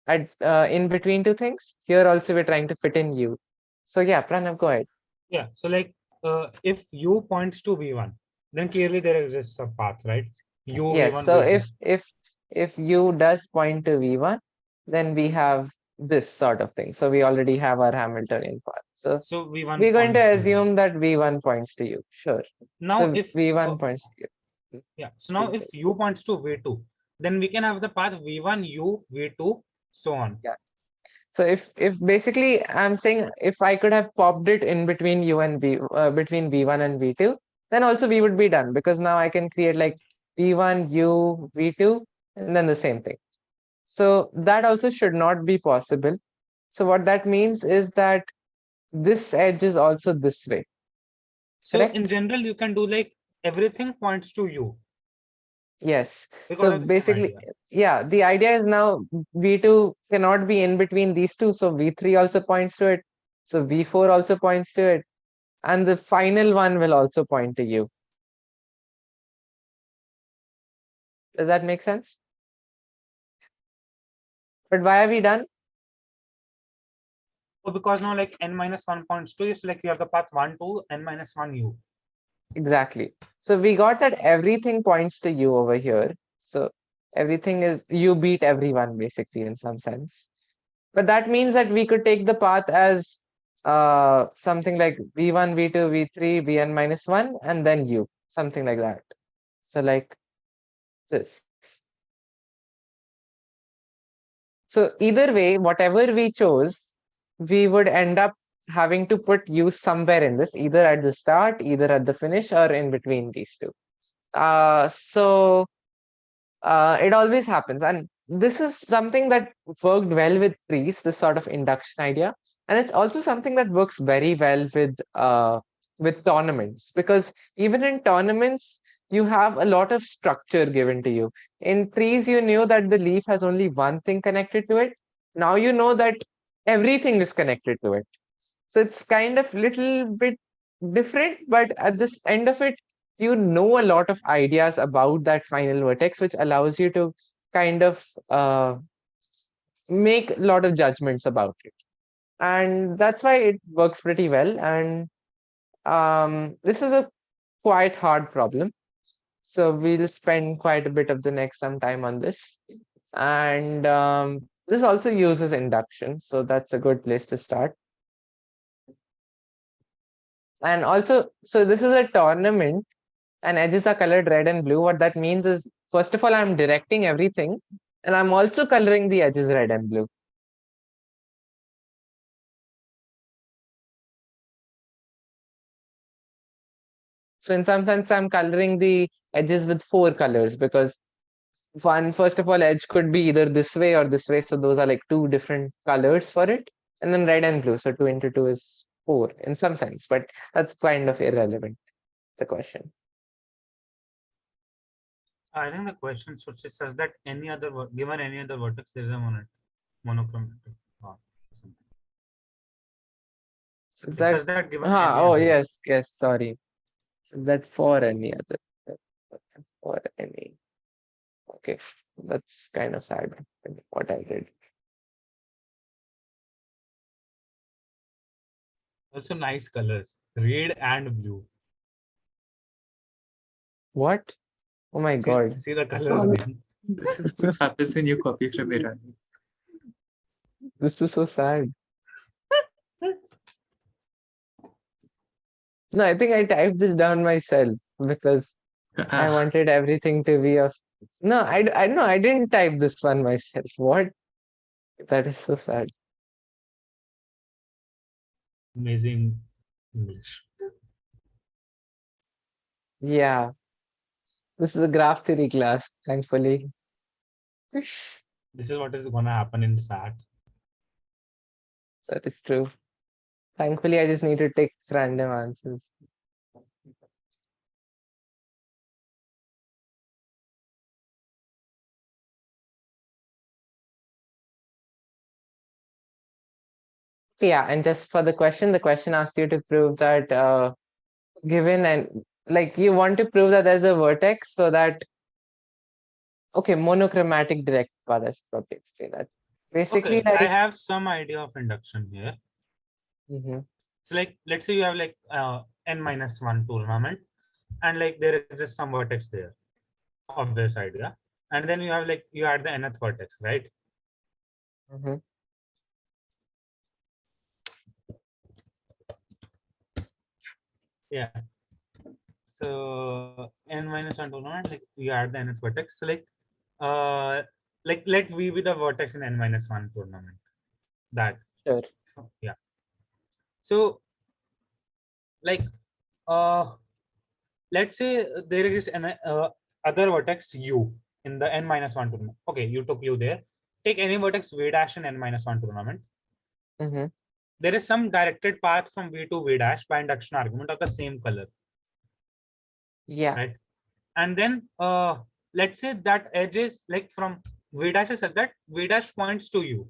at in between two things. Here also we're trying to fit in u. So yeah, Pranav, go ahead. Yeah. So like if u points to v1, then clearly there exists a path, right? U Yes, v1 so v2. if u does point to v1, then we have this sort of thing. So we already have our Hamiltonian path. So So v1 we're going to points to u. assume that v1 points to u. Sure. Now So if v1 points to u. yeah, so now if u points to v2, then we can have the path v1 u v2 so on. Yeah. So if basically I'm saying if I could have popped it in between u and v between v1 and v2, then also we would be done because now I can create like v1 u v2 and then the same thing. So that also should not be possible. So what that means is that this edge is also this way, So correct? in general, you can do like everything points to you Yes. because So of the same basically, idea. yeah, the idea is now v2 cannot be in between these two. So v3 also points to it. So v4 also points to it. And the final one will also point to you. Does that make sense? But why are we done? So because now like n-1 points to you, so like you have the path 1 to n-1 u. Exactly. So we got that everything points to you over here. So everything is, you beat everyone basically in some sense. But that means that we could take the path as something like v1, v2, v3, vn minus 1, and then u, something like that. So like this. So either way, whatever we chose, we would end up having to put u somewhere in this, either at the start, either at the finish, or in between these two. So it always happens. And this is something that worked well with trees, this sort of induction idea. And it's also something that works very well with tournaments, because even in tournaments, you have a lot of structure given to you. In trees, you knew that the leaf has only one thing connected to it. Now you know that everything is connected to it. So it's kind of little bit different, but at this end of it, you know a lot of ideas about that final vertex, which allows you to kind of make a lot of judgments about it. And that's why it works pretty well. And this is a quite hard problem. So we'll spend quite a bit of the next some time on this. And this also uses induction. So that's a good place to start. And also, so this is a tournament and edges are colored red and blue. What that means is, first of all, I'm directing everything and I'm also coloring the edges red and blue. So in some sense, I'm coloring the edges with 4 colors because first of all, edge could be either this way or this way. So those are like 2 different colors for it. And then red and blue. So 2 into 2 is 4 in some sense, but that's kind of irrelevant, the question. I think the question says that given any other vertex, there is a monochromatic path or something. So It says that given any oh, other. yes, sorry. So that for any other, for any. Okay, that's kind of sad what I did. Also nice colors, red and blue. What? Oh my God. See the colors again. This is what happens when you copy from Iran. This is so sad. No, I think I typed this down myself because I wanted everything to be of. No, I didn't type this one myself. What? That is so sad. Amazing English. Yeah. This is a graph theory class, thankfully. This is what is gonna happen in SAT. That is true. Thankfully, I just need to take random answers. Yeah, and just for the question asks you to prove that given and like you want to prove that there's a vertex so that monochromatic direct path. Let's probably explain that. Basically, Okay, I like have some idea of induction here. So like, let's say you have like n-1 tournament, and like there is just some vertex there of this idea, and then you have like you add the nth vertex, right? Yeah. So n-1 tournament, like you add the nth vertex. So like let V be the vertex in n-1 tournament. That. Sure. Yeah. So like let's say there exists an other vertex u in the n-1 tournament. Okay, you took u there. Take any vertex v dash in n-1 tournament. There is some directed path from v to v dash by induction argument of the same color. Yeah. Right. And then let's say that edge is like from v dash is such that v dash points to u.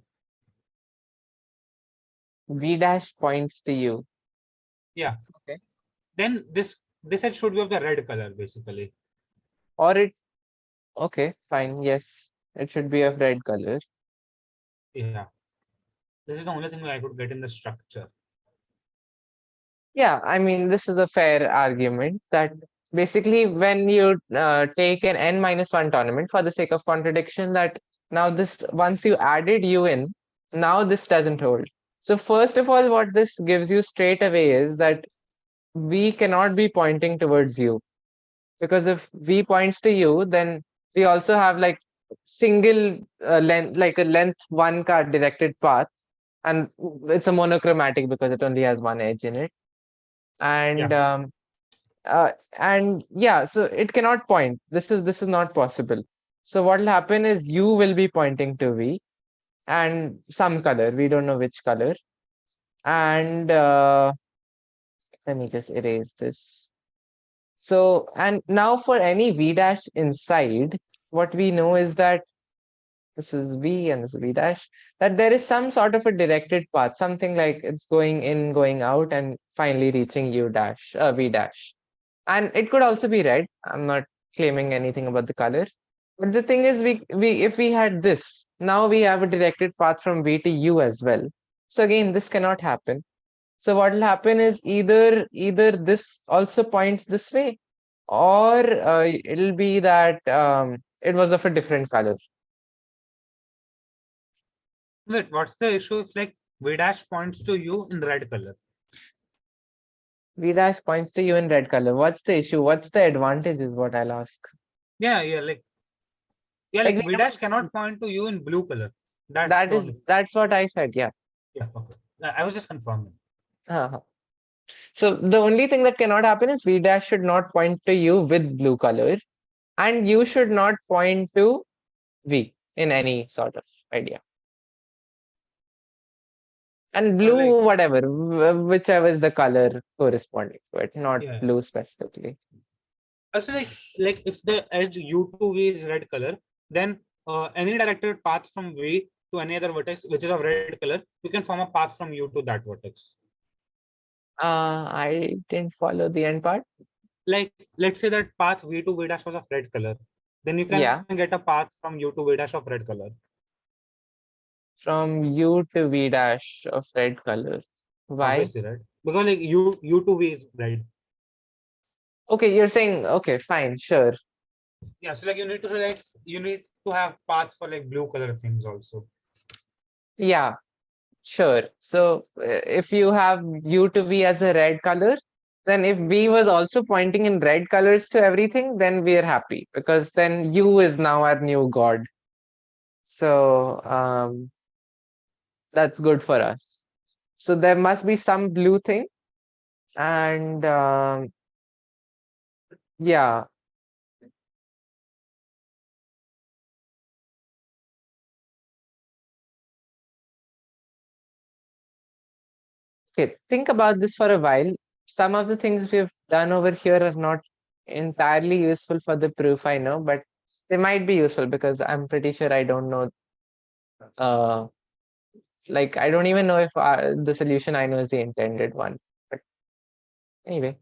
V dash points to you. Yeah. Okay. Then this edge should be of the red color basically. Or it. Okay, fine. Yes, it should be of red color. Yeah. This is the only thing I could get in the structure. Yeah, I mean, this is a fair argument that basically when you take an n-1 tournament for the sake of contradiction, that now this, once you added u in, now this doesn't hold. So first of all, what this gives you straight away is that v cannot be pointing towards u. Because if v points to u, then we also have like single length, like a length 1 card directed path. And it's a monochromatic because it only has one edge in it. And so it cannot point. This is not possible. So what will happen is u will be pointing to v and some color. We don't know which color. And let me just erase this. So, and now for any v dash inside, what we know is that this is v and this is v dash, that there is some sort of a directed path, something like it's going in, going out, and finally reaching v dash. And it could also be red. I'm not claiming anything about the color. But the thing is, if we had this, now we have a directed path from v to u as well. So again, this cannot happen. So what will happen is either this also points this way, or it'll be that it was of a different color. Wait, what's the issue if like v dash points to u in red color? V dash points to you in red color. What's the issue? What's the advantage is what I'll ask. Yeah, like Like v dash cannot point to you in blue color. That's what I said. Yeah. Yeah, okay. I was just confirming. So the only thing that cannot happen is V dash should not point to you with blue color, and you should not point to V in any sort of idea. And blue, whatever, whichever is the color corresponding to it, not Yeah. blue specifically. Also, like if the edge U2V is red color, then any directed path from V to any other vertex which is of red color, you can form a path from U to that vertex. I didn't follow the end part. Like let's say that path V to V dash was of red color, then you can Yeah. get a path from U to V dash of red color. From U to V dash of red color. Why? Obviously, right? Because like U to V is red. Okay, you're saying, okay, fine, sure. Yeah, so like you need to have paths for like blue color things also. Yeah, sure. So if you have U to V as a red color, then if V was also pointing in red colors to everything, then we are happy because then U is now our new god. So that's good for us. So there must be some blue thing, and yeah. Okay, think about this for a while. Some of the things we've done over here are not entirely useful for the proof, I know, but they might be useful because I'm pretty sure I don't know. Like, I don't even know if the solution I know is the intended one. But anyway.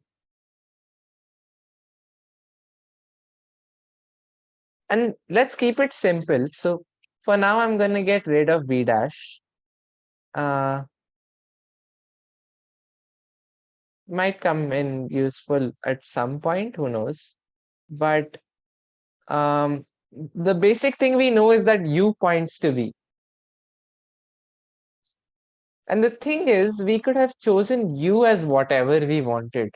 And let's keep it simple. So for now, I'm going to get rid of B dash. Might come in useful at some point, who knows? But the basic thing we know is that U points to V. And the thing is, we could have chosen U as whatever we wanted,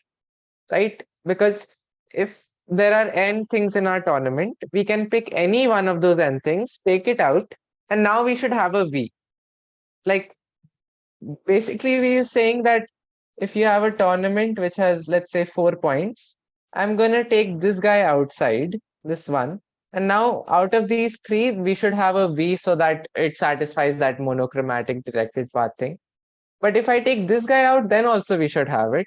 right? Because if there are n things in our tournament, we can pick any one of those n things, take it out, and now we should have a V. Like, basically, we are saying that if you have a tournament which has, let's say, 4 points, I'm going to take this guy outside, this one. And now out of these three, we should have a V so that it satisfies that monochromatic directed path thing. But if I take this guy out, then also we should have it.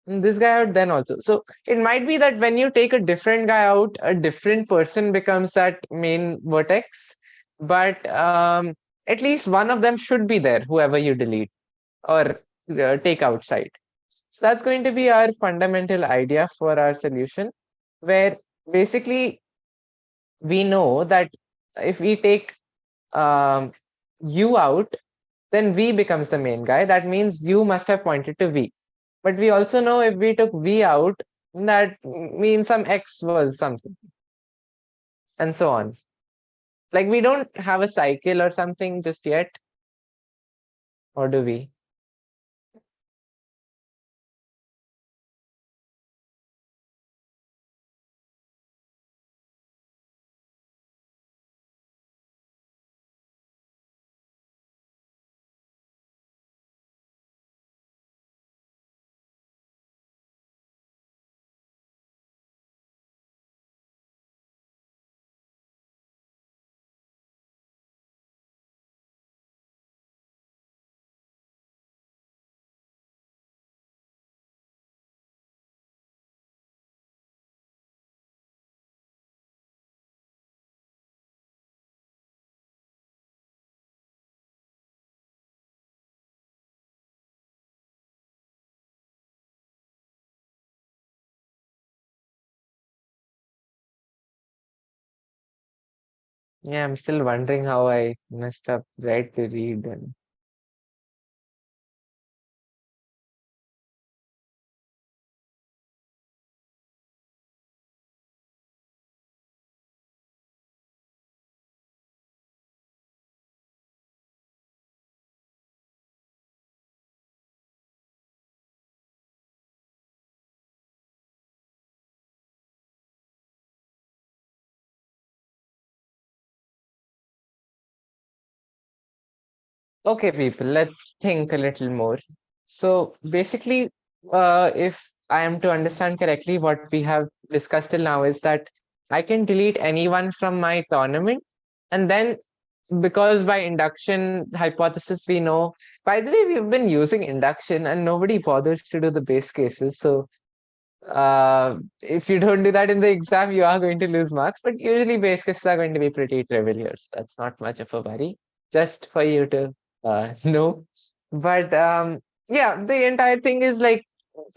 And this guy out, then also. So it might be that when you take a different guy out, a different person becomes that main vertex. But at least one of them should be there, whoever you delete or take outside. So that's going to be our fundamental idea for our solution, where basically we know that if we take U out, then V becomes the main guy. That means U must have pointed to V. But we also know if we took V out, that means some X was something. And so on. Like we don't have a cycle or something just yet. Or do we? Yeah, I'm still wondering how I messed up right to read and okay, people, let's think a little more. So basically, if I am to understand correctly, what we have discussed till now is that I can delete anyone from my tournament, and then because by induction hypothesis we know. By the way, we've been using induction, and nobody bothers to do the base cases. So if you don't do that in the exam, you are going to lose marks. But usually base cases are going to be pretty trivial here, so that's not much of a worry. Just for you to know. But yeah, the entire thing is like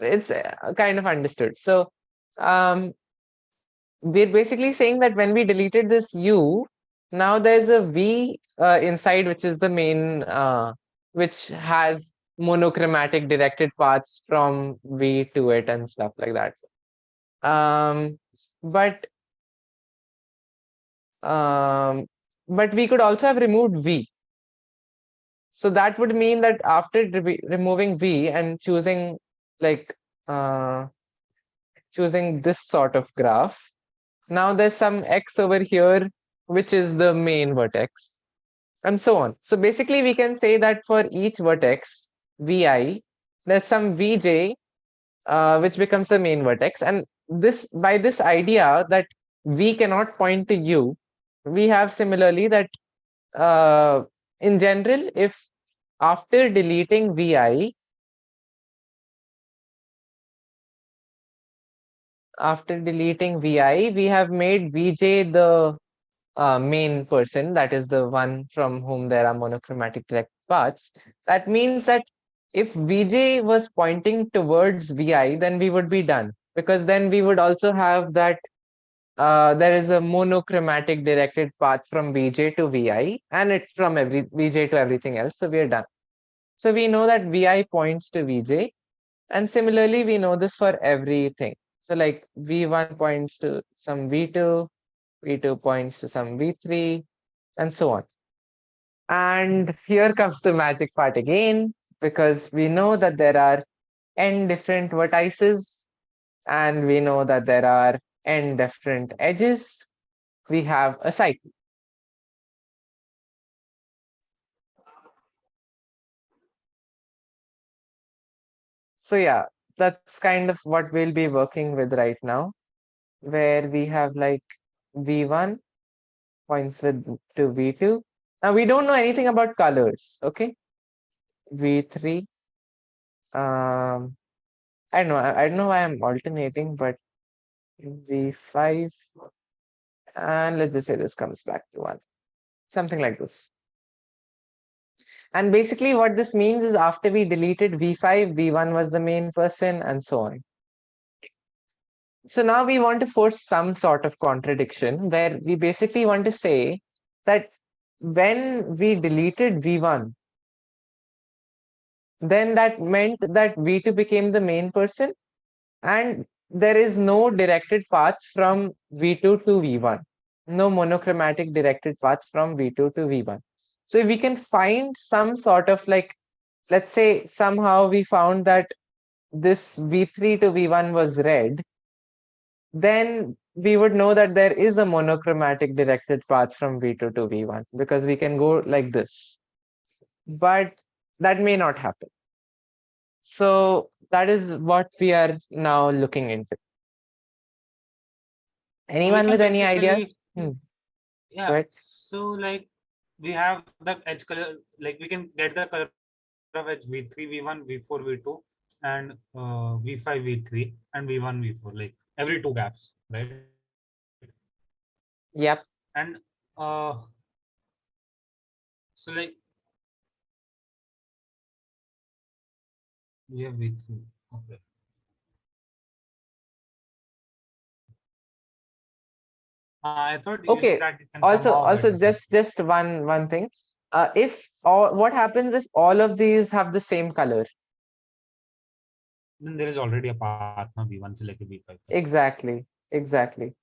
it's kind of understood. So um, we're basically saying that when we deleted this u, now there's a v inside, which is the main, which has monochromatic directed paths from v to it and stuff like that. Um, but um, but we could also have removed v. So that would mean that after removing v and choosing like choosing this sort of graph, now there's some x over here, which is the main vertex, and so on. So basically, we can say that for each vertex, vi, there's some vj, which becomes the main vertex. And this, by this idea that v cannot point to u, we have similarly that in general, if after deleting vi, we have made vj the main person, that is the one from whom there are monochromatic direct paths. That means that if vj was pointing towards vi, then we would be done, because then we would also have that there is a monochromatic directed path from vj to vi, and it's from every vj to everything else, so we are done. So we know that vi points to vj, and similarly we know this for everything. So like v1 points to some v2, v2 points to some v3, and so on. And here comes the magic part again, because we know that there are n different vertices, and we know that there are n different edges. We have a cycle. So yeah, that's kind of what we'll be working with right now, where we have like v1 points with to v2. Now we don't know anything about colors, okay? v3, I don't know, I don't know why I'm alternating, but v5, and let's just say this comes back to 1, something like this. And basically what this means is after we deleted v5, v1 was the main person, and so on. So now we want to force some sort of contradiction, where we basically want to say that when we deleted v1, then that meant that v2 became the main person, and there is no directed path from v2 to v1, no monochromatic directed path from v2 to v1. So if we can find some sort of like, let's say somehow we found that this v3 to v1 was red, then we would know that there is a monochromatic directed path from v2 to v1, because we can go like this. But that may not happen. So that is what we are now looking into. Anyone with any ideas? Yeah. Right. So like we have the edge color, like we can get the color of edge v3, v1, v4, v2, and v5, v3, and v1, v4, like every 2 gaps, right? Yep. And so like we have v3. Okay. I thought using Okay. that you can Also, somehow get the just one thing. If all, what happens if all of these have the same color? then there is already a path now v1 select v5. Exactly. Did So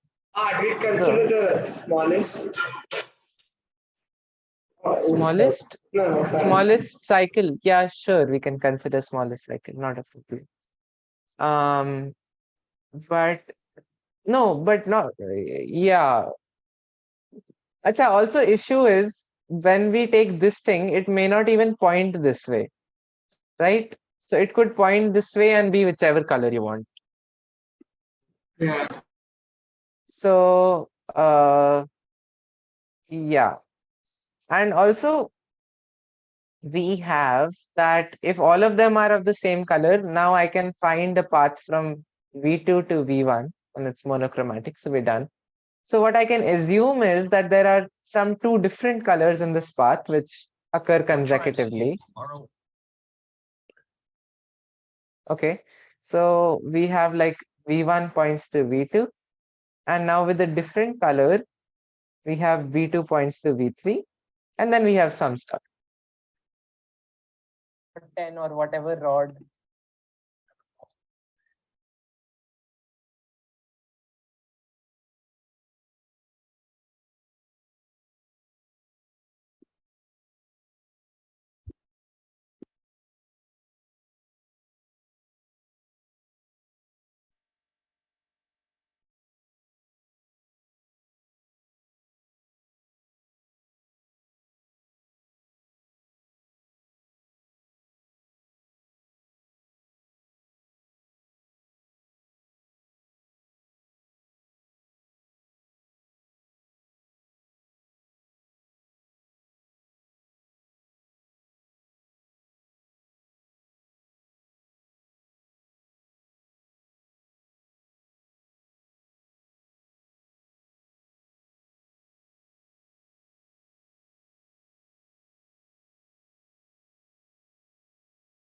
consider the smallest? smallest No, sorry. smallest cycle. Yeah, sure. We can consider smallest cycle, not a problem. But no, but not. Yeah. Acha, also issue is when we take this thing, it may not even point this way, right? So it could point this way and be whichever color you want. Yeah. So yeah. And also we have that if all of them are of the same color, now I can find a path from V2 to V1 and it's monochromatic. So we're done. So what I can assume is that there are some two different colors in this path which occur consecutively. Okay, so we have like V1 points to V2, and now with a different color, we have V2 points to V3, and then we have some stuff. 10 or whatever rod.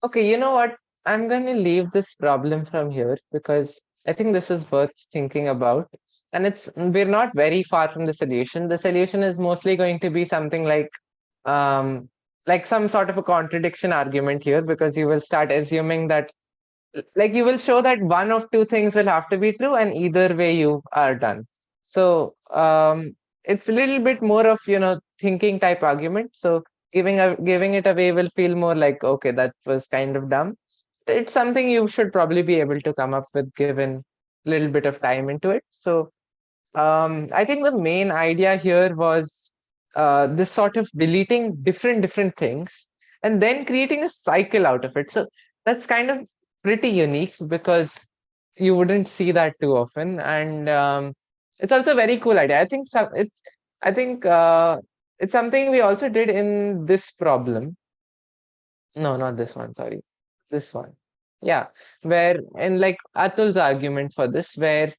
Okay, you know what? I'm going to leave this problem from here because I think this is worth thinking about. And we're not very far from the solution. The solution is mostly going to be something like some sort of a contradiction argument here, because you will start assuming that like you will show that one of two things will have to be true and either way you are done. So it's a little bit more of thinking type argument. So giving it away will feel more like, okay, that was kind of dumb. It's something you should probably be able to come up with given a little bit of time into it. So I think the main idea here was this sort of deleting different things and then creating a cycle out of it. So that's kind of pretty unique because you wouldn't see that too often, and it's also a very cool idea. I think it's something we also did in this problem. No, not this one. Sorry, this one. Yeah, where in like Atul's argument for this, where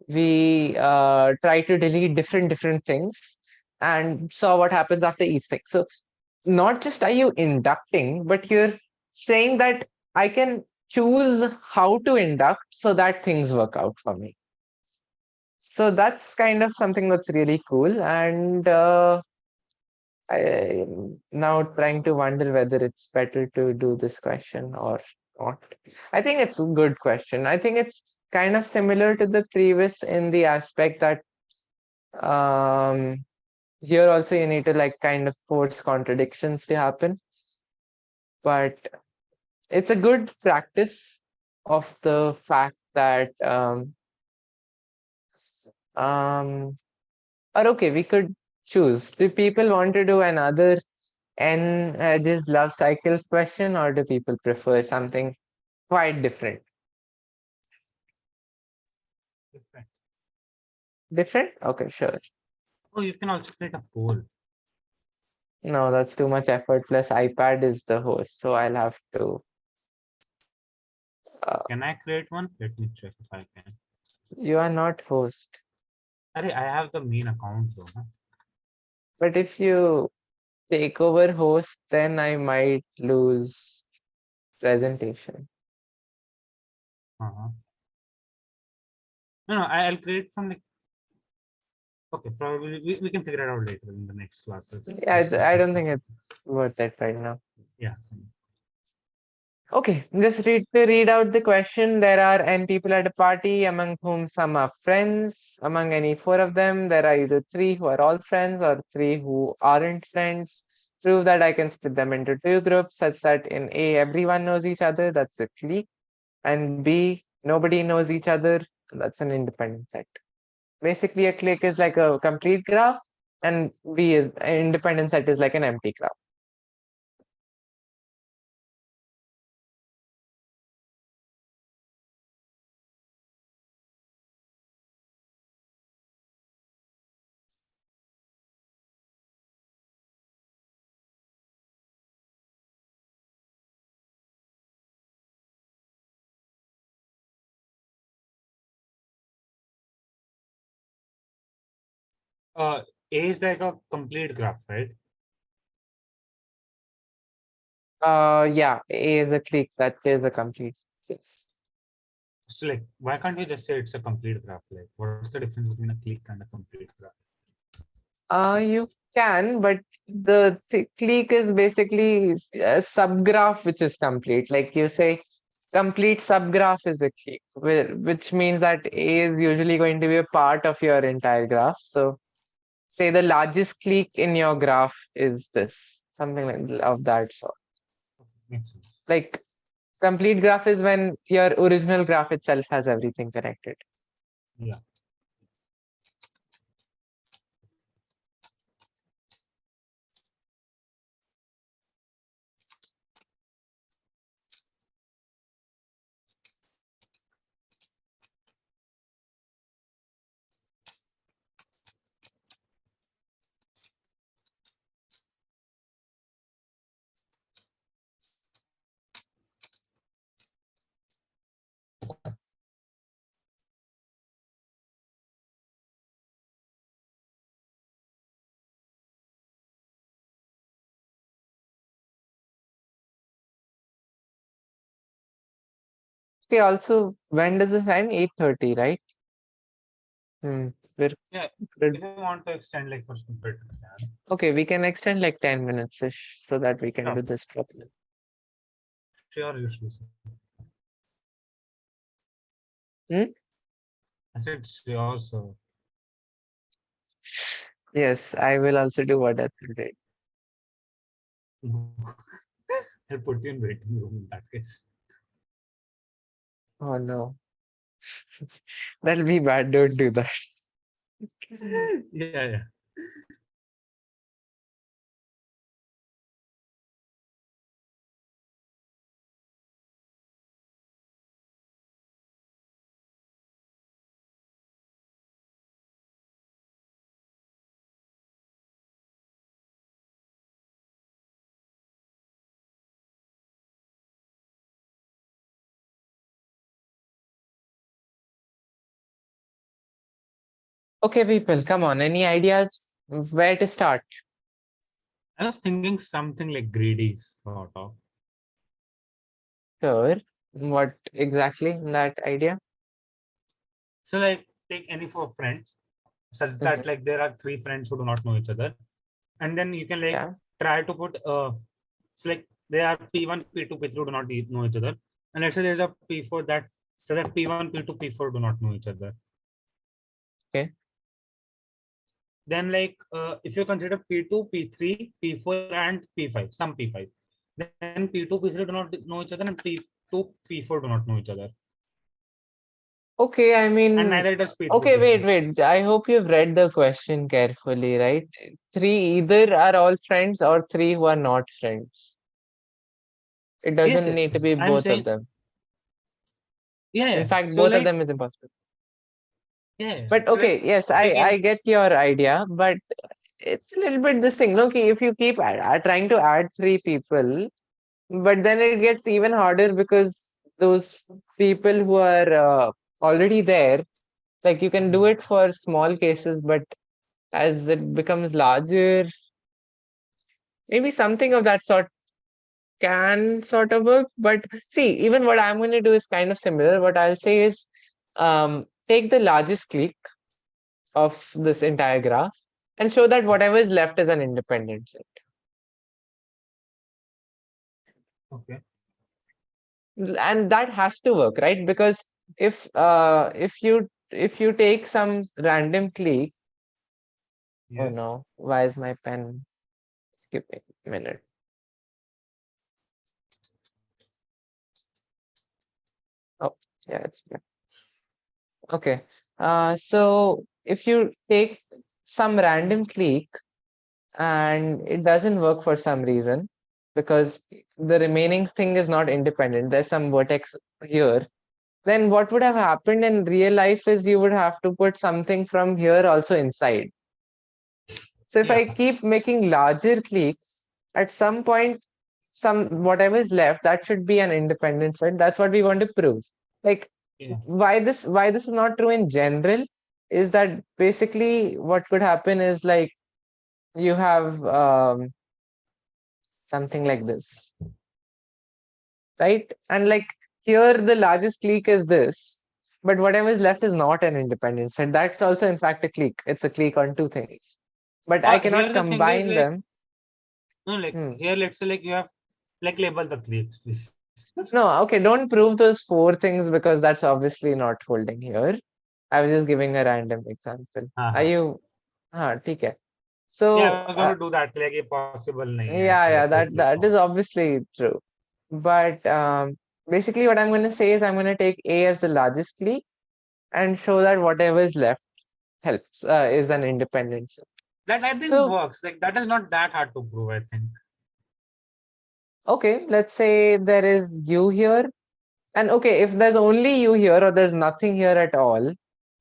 we try to delete different things and saw what happens after each thing. So not just are you inducting, but you're saying that I can choose how to induct so that things work out for me. So that's kind of something that's really cool. And I'm now trying to wonder whether it's better to do this question or not. I think it's a good question. I think it's kind of similar to the previous in the aspect that here also you need to like kind of force contradictions to happen. But it's a good practice of the fact that or okay, we could choose. Do people want to do another n edges love cycles question, or do people prefer something quite different? Different? Okay, sure. Oh, you can also create a poll. No, that's too much effort. Plus, iPad is the host, so I'll have to. Can I create one? Let me check if I can. You are not host. I have the main account though. Huh? But if you take over host, then I might lose presentation. No, I'll create from like. Okay, probably we can figure it out later in the next classes. Yeah, I don't think it's worth it right now. Yeah. Okay, just read out the question. There are n people at a party, among whom some are friends. Among any four of them, there are either three who are all friends or three who aren't friends. Prove that I can split them into two groups such that in A, everyone knows each other. That's a clique. And B, nobody knows each other. That's an independent set. Basically, a clique is like a complete graph, and B is an independent set is like an empty graph. A is like a complete graph, right? Yeah, A is a clique. That is a complete. Yes. So like, why can't we just say it's a complete graph? Like, what's the difference between a clique and a complete graph? You can, but the clique is basically a subgraph which is complete. Like you say, complete subgraph is a clique, which means that A is usually going to be a part of your entire graph. So say the largest clique in your graph is this, something like of that sort. Makes sense. Like complete graph is when your original graph itself has everything connected. Yeah. Okay, also when does it end? 8:30, right? Hmm. We're, Yeah. we're If you want to extend like for some bit, yeah. okay, we can extend like 10 minutes ish so that we can Yeah. do this properly. Sure, usually. Hmm? I said sure, so Yes, I will also do what I did. I'll put you in waiting room in that case. Oh no. That'll be bad. Don't do that. Yeah, yeah. Okay, people, come on. Any ideas where to start? I was thinking something like greedy, sort of. Sure. What exactly in that idea? So, like, take any four friends, such Mhm. that like there are three friends who do not know each other, and then you can like Yeah. try to put it's like they are P1, P2, P3 do not know each other, and let's say there's a P4 that so that P1, P2, P4 do not know each other. Okay. Then like if you consider P2, P3, P4, and P5, some P5, then P2, P3 do not know each other, and P2, P4 do not know each other, Okay, I and mean, neither does P3, okay, P4. wait. I hope you've read the question carefully, right? Three either are all friends or three who are not friends. It Yes, doesn't need to yes. be I'm both of saying, them. yeah, In yeah. fact, So both of like, them is impossible. yeah, yeah. But So like, okay, yes, take I any, get your idea, but it's a little bit this thing. Okay, if you keep trying to add three people, but then it gets even harder because those people who are already there, like you can do it for small cases, but as it becomes larger, maybe something of that sort can sort of work. But see, even what I'm going to do is kind of similar. What I'll say is take the largest clique of this entire graph and show that whatever is left is an independent set. okay, And that has to work, right? Because if you take some random clique, oh yes, no, why is my pen? Give me a minute. Oh, yeah, it's back. Okay. So if you take some random clique and it doesn't work for some reason because the remaining thing is not independent, there's some vertex here, then what would have happened in real life is you would have to put something from here also inside. So if yeah, I keep making larger cliques, at some point, some whatever is left, that should be an independent set. That's what we want to prove. Like yeah, why this is not true in general is that basically what could happen is like you have something like this, right? And like here the largest clique is this, but whatever is left is not an independent set. That's also in fact a clique. It's a clique on two things. But I Here cannot the thing is combine like, them. no, like Hmm. here, let's say like you have like label the cliques, please. No, okay, don't prove those four things because that's obviously not holding here. I was just giving a random example. Are Uh-huh. you? ठीक है. Yeah, So I was going to do that. Like, ये possible nahi hai, yeah, ऐसा, yeah, like, totally that is wrong. obviously true. But basically what I'm going to say is I'm going to take A as the largest clique and show that whatever is left helps is an independent set. That I think So works. Like that is not that hard to prove, I think. okay, let's say there is U here. And okay, if there's only U here or there's nothing here at all,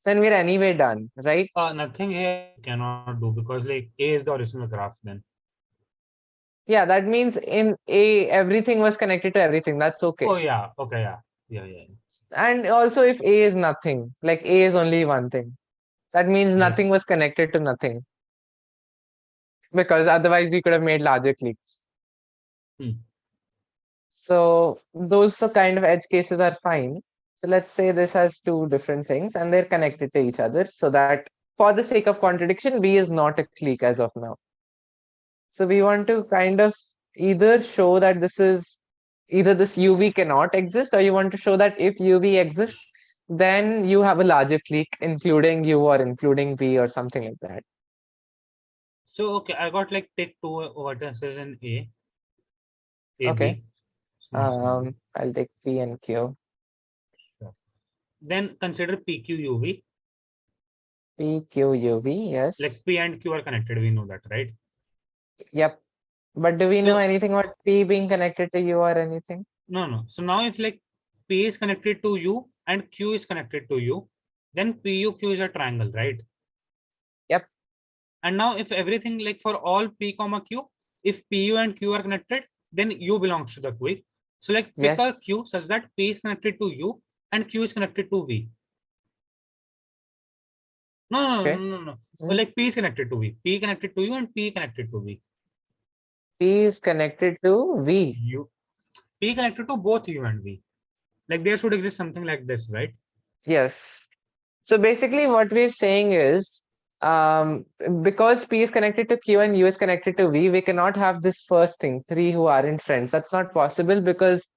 then we're anyway done, right? Nothing here you cannot do because like A is the original graph then. Yeah, that means in A, everything was connected to everything. That's okay. Oh yeah, okay, yeah. Yeah. And also if A is nothing, like A is only one thing, that means Yeah. nothing was connected to nothing. Because otherwise we could have made larger cliques. Hmm. So those kind of edge cases are fine. So let's say this has two different things and they're connected to each other so that for the sake of contradiction, V is not a clique as of now. So we want to kind of either show that this is either this UV cannot exist, or you want to show that if UV exists, then you have a larger clique, including U or including V or something like that. So okay, I got like take two vertices in A. Okay. AB. Small. I'll take P and Q. Sure. Then consider PQUV. P, Q, U, V, yes. Like P and Q are connected. We know that, right? Yep. But do we know So anything about P being connected to U or anything? no. So now if like P is connected to U and Q is connected to U, then PUQ is a triangle, right? Yep. And now if everything like for all P comma Q, if PU and Q are connected, then U belongs to the clique. So like pick a Yes. Q such that P is connected to U and Q is connected to V. Okay. No. Like P is connected to V. P connected to U and P connected to V. P is connected to V. U. P connected to both U and V. Like there should exist something like this, right? Yes. So basically what we're saying is, because P is connected to Q and U is connected to V, we cannot have this first thing, three who aren't friends. That's not possible because,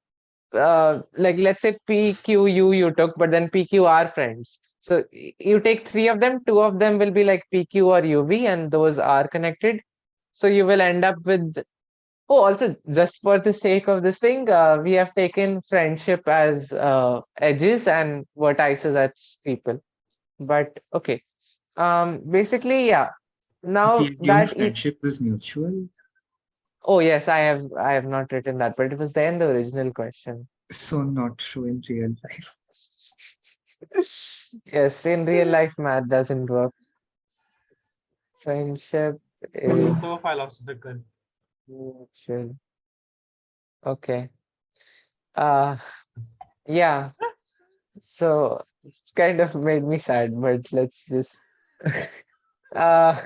like, let's say P, Q, U you took, but then P, Q are friends. So you take three of them, two of them will be like P, Q or UV, and those are connected. So you will end up with. Oh, also, just for the sake of this thing, we have taken friendship as edges and vertices as people. But okay. Basically, yeah. We Now assume that it. friendship was mutual, Oh yes, I have not written that, but it was there in the original question. so not true in real life. Yes, in real life, math doesn't work. Friendship is So philosophical. mutual. Okay. Uh, yeah. So it's kind of made me sad, but let's just. uh,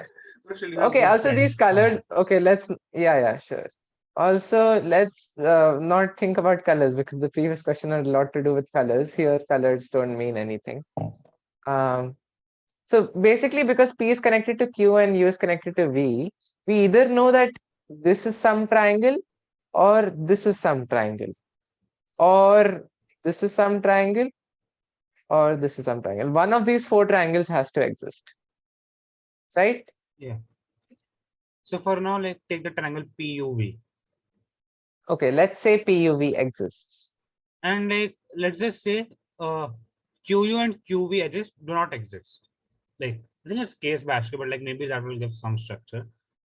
Rushil, you have okay. good Also, these friends. Come colors. on. Okay, let's. Yeah, sure. Also, let's not think about colors because the previous question had a lot to do with colors. Here, colors don't mean anything. Um, so basically, because P is connected to Q and U is connected to V, we either know that this is some triangle or this is some triangle, or this is some triangle, or this is some triangle. One of these four triangles has to exist, right? Yeah. So for now, like take the triangle PUV. Okay, let's say PUV exists. And like let's just say QU and QV edges do not exist. Like I think it's case based, but like maybe that will give some structure.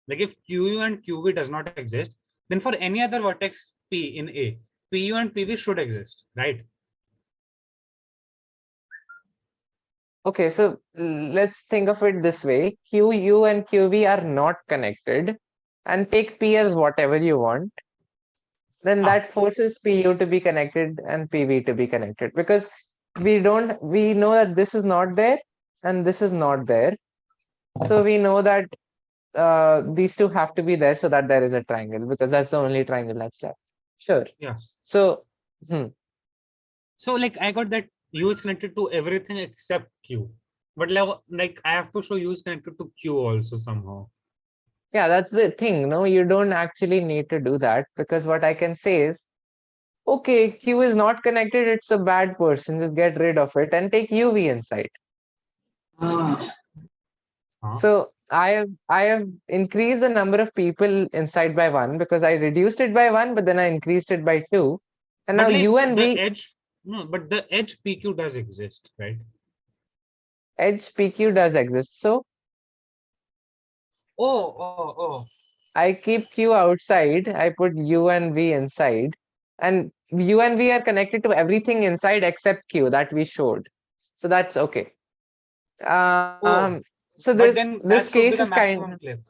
Like if QU and QV does not exist, then for any other vertex P in A, PU and PV should exist, right? Okay, so let's think of it this way. QU and QV are not connected, and take P as whatever you want. Then Ah. that forces PU to be connected and PV to be connected because we know that this is not there. and this is not there. So we know that these two have to be there so that there is a triangle, because that's the only triangle that's left. Sure. Yeah. So, So like I got that U is connected to everything except Q. But like I have to show U is connected to Q also somehow. yeah, that's the thing. No, you don't actually need to do that, because what I can say is, okay, Q is not connected, it's a bad person, just get rid of it and take UV inside. Ah, Huh? So I have increased the number of people inside by 1, because I reduced it by 1, but then I increased it by 2. And now But like U and the V edge, no, but the edge PQ does exist, right? edge PQ does exist. So Oh. I keep Q outside, I put U and V inside, and U and V are connected to everything inside except Q that we showed. So that's okay. Oh. So But this then this that should be case the is kind. maximum clique.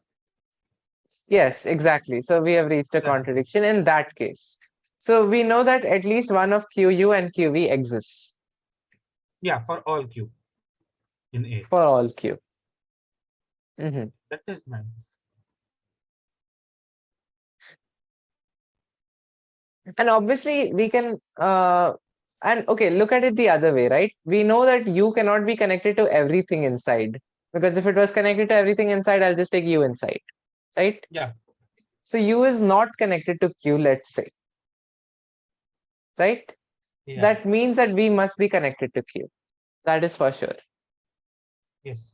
Yes, exactly. So we have reached a That's okay. contradiction in that case. So we know that at least one of QU and QV exists Yeah, for all Q in A. for all Q. Mhm. That is nice. And obviously we can and okay, look at it the other way, right? We know that U cannot be connected to everything inside, because if it was connected to everything inside, I'll just take U inside, right? Yeah. So U is not connected to Q, let's say, right? So Yeah. that means that V must be connected to Q. That is for sure. Yes.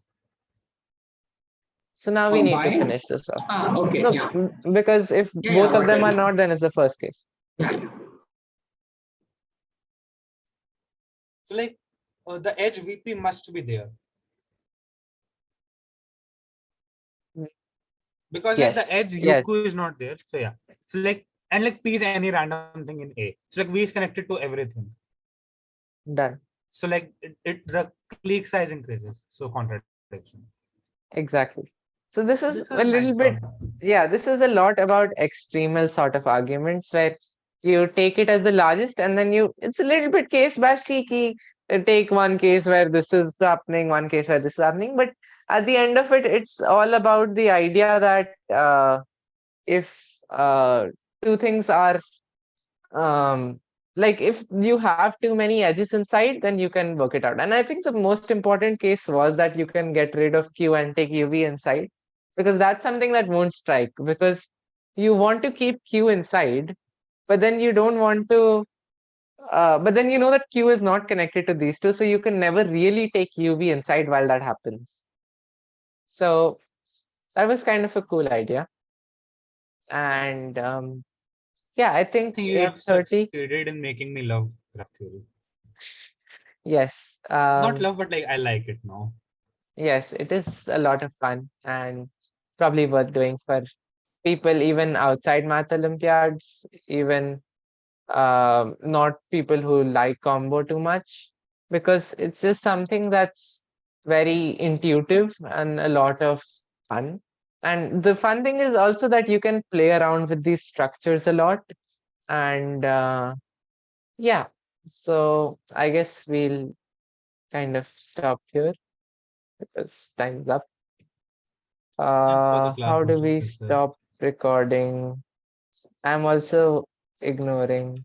So now we need to why? finish this off. Okay, No, yeah. because if Yeah, both of them are whatever. not, then it's the first case. Yeah. So like the edge VP must be there. Because like the Yes, edge UQ is yes, not there. So yeah. So like and like P is any random thing in A. So like V is connected to everything. done. So like the clique size increases. So contradiction. Exactly. So this This is was a nice little one. bit, yeah, this is a lot about extremal sort of arguments where you take it as the largest, and then it's a little bit case by key. Take one case where this is happening, one case where this is happening. But at the end of it, it's all about the idea that if two things are like if you have too many edges inside, then you can work it out. And I think the most important case was that you can get rid of Q and take UV inside, because that's something that won't strike, because you want to keep Q inside, but then you don't want to but then you know that Q is not connected to these two, so you can never really take UV inside while that happens. So that was kind of a cool idea. And yeah, I I think think you have 8:30. succeeded in making me love graph theory. Yes. Not love, but like I like it now. Yes, it is a lot of fun and probably worth doing for people even outside math Olympiads, even not people who like combo too much, because it's just something that's very intuitive and a lot of fun. And the fun thing is also that you can play around with these structures a lot. And yeah, so I guess we'll kind of stop here because time's up. Thanks for the class, How do we Professor. stop recording? I'm also ignoring.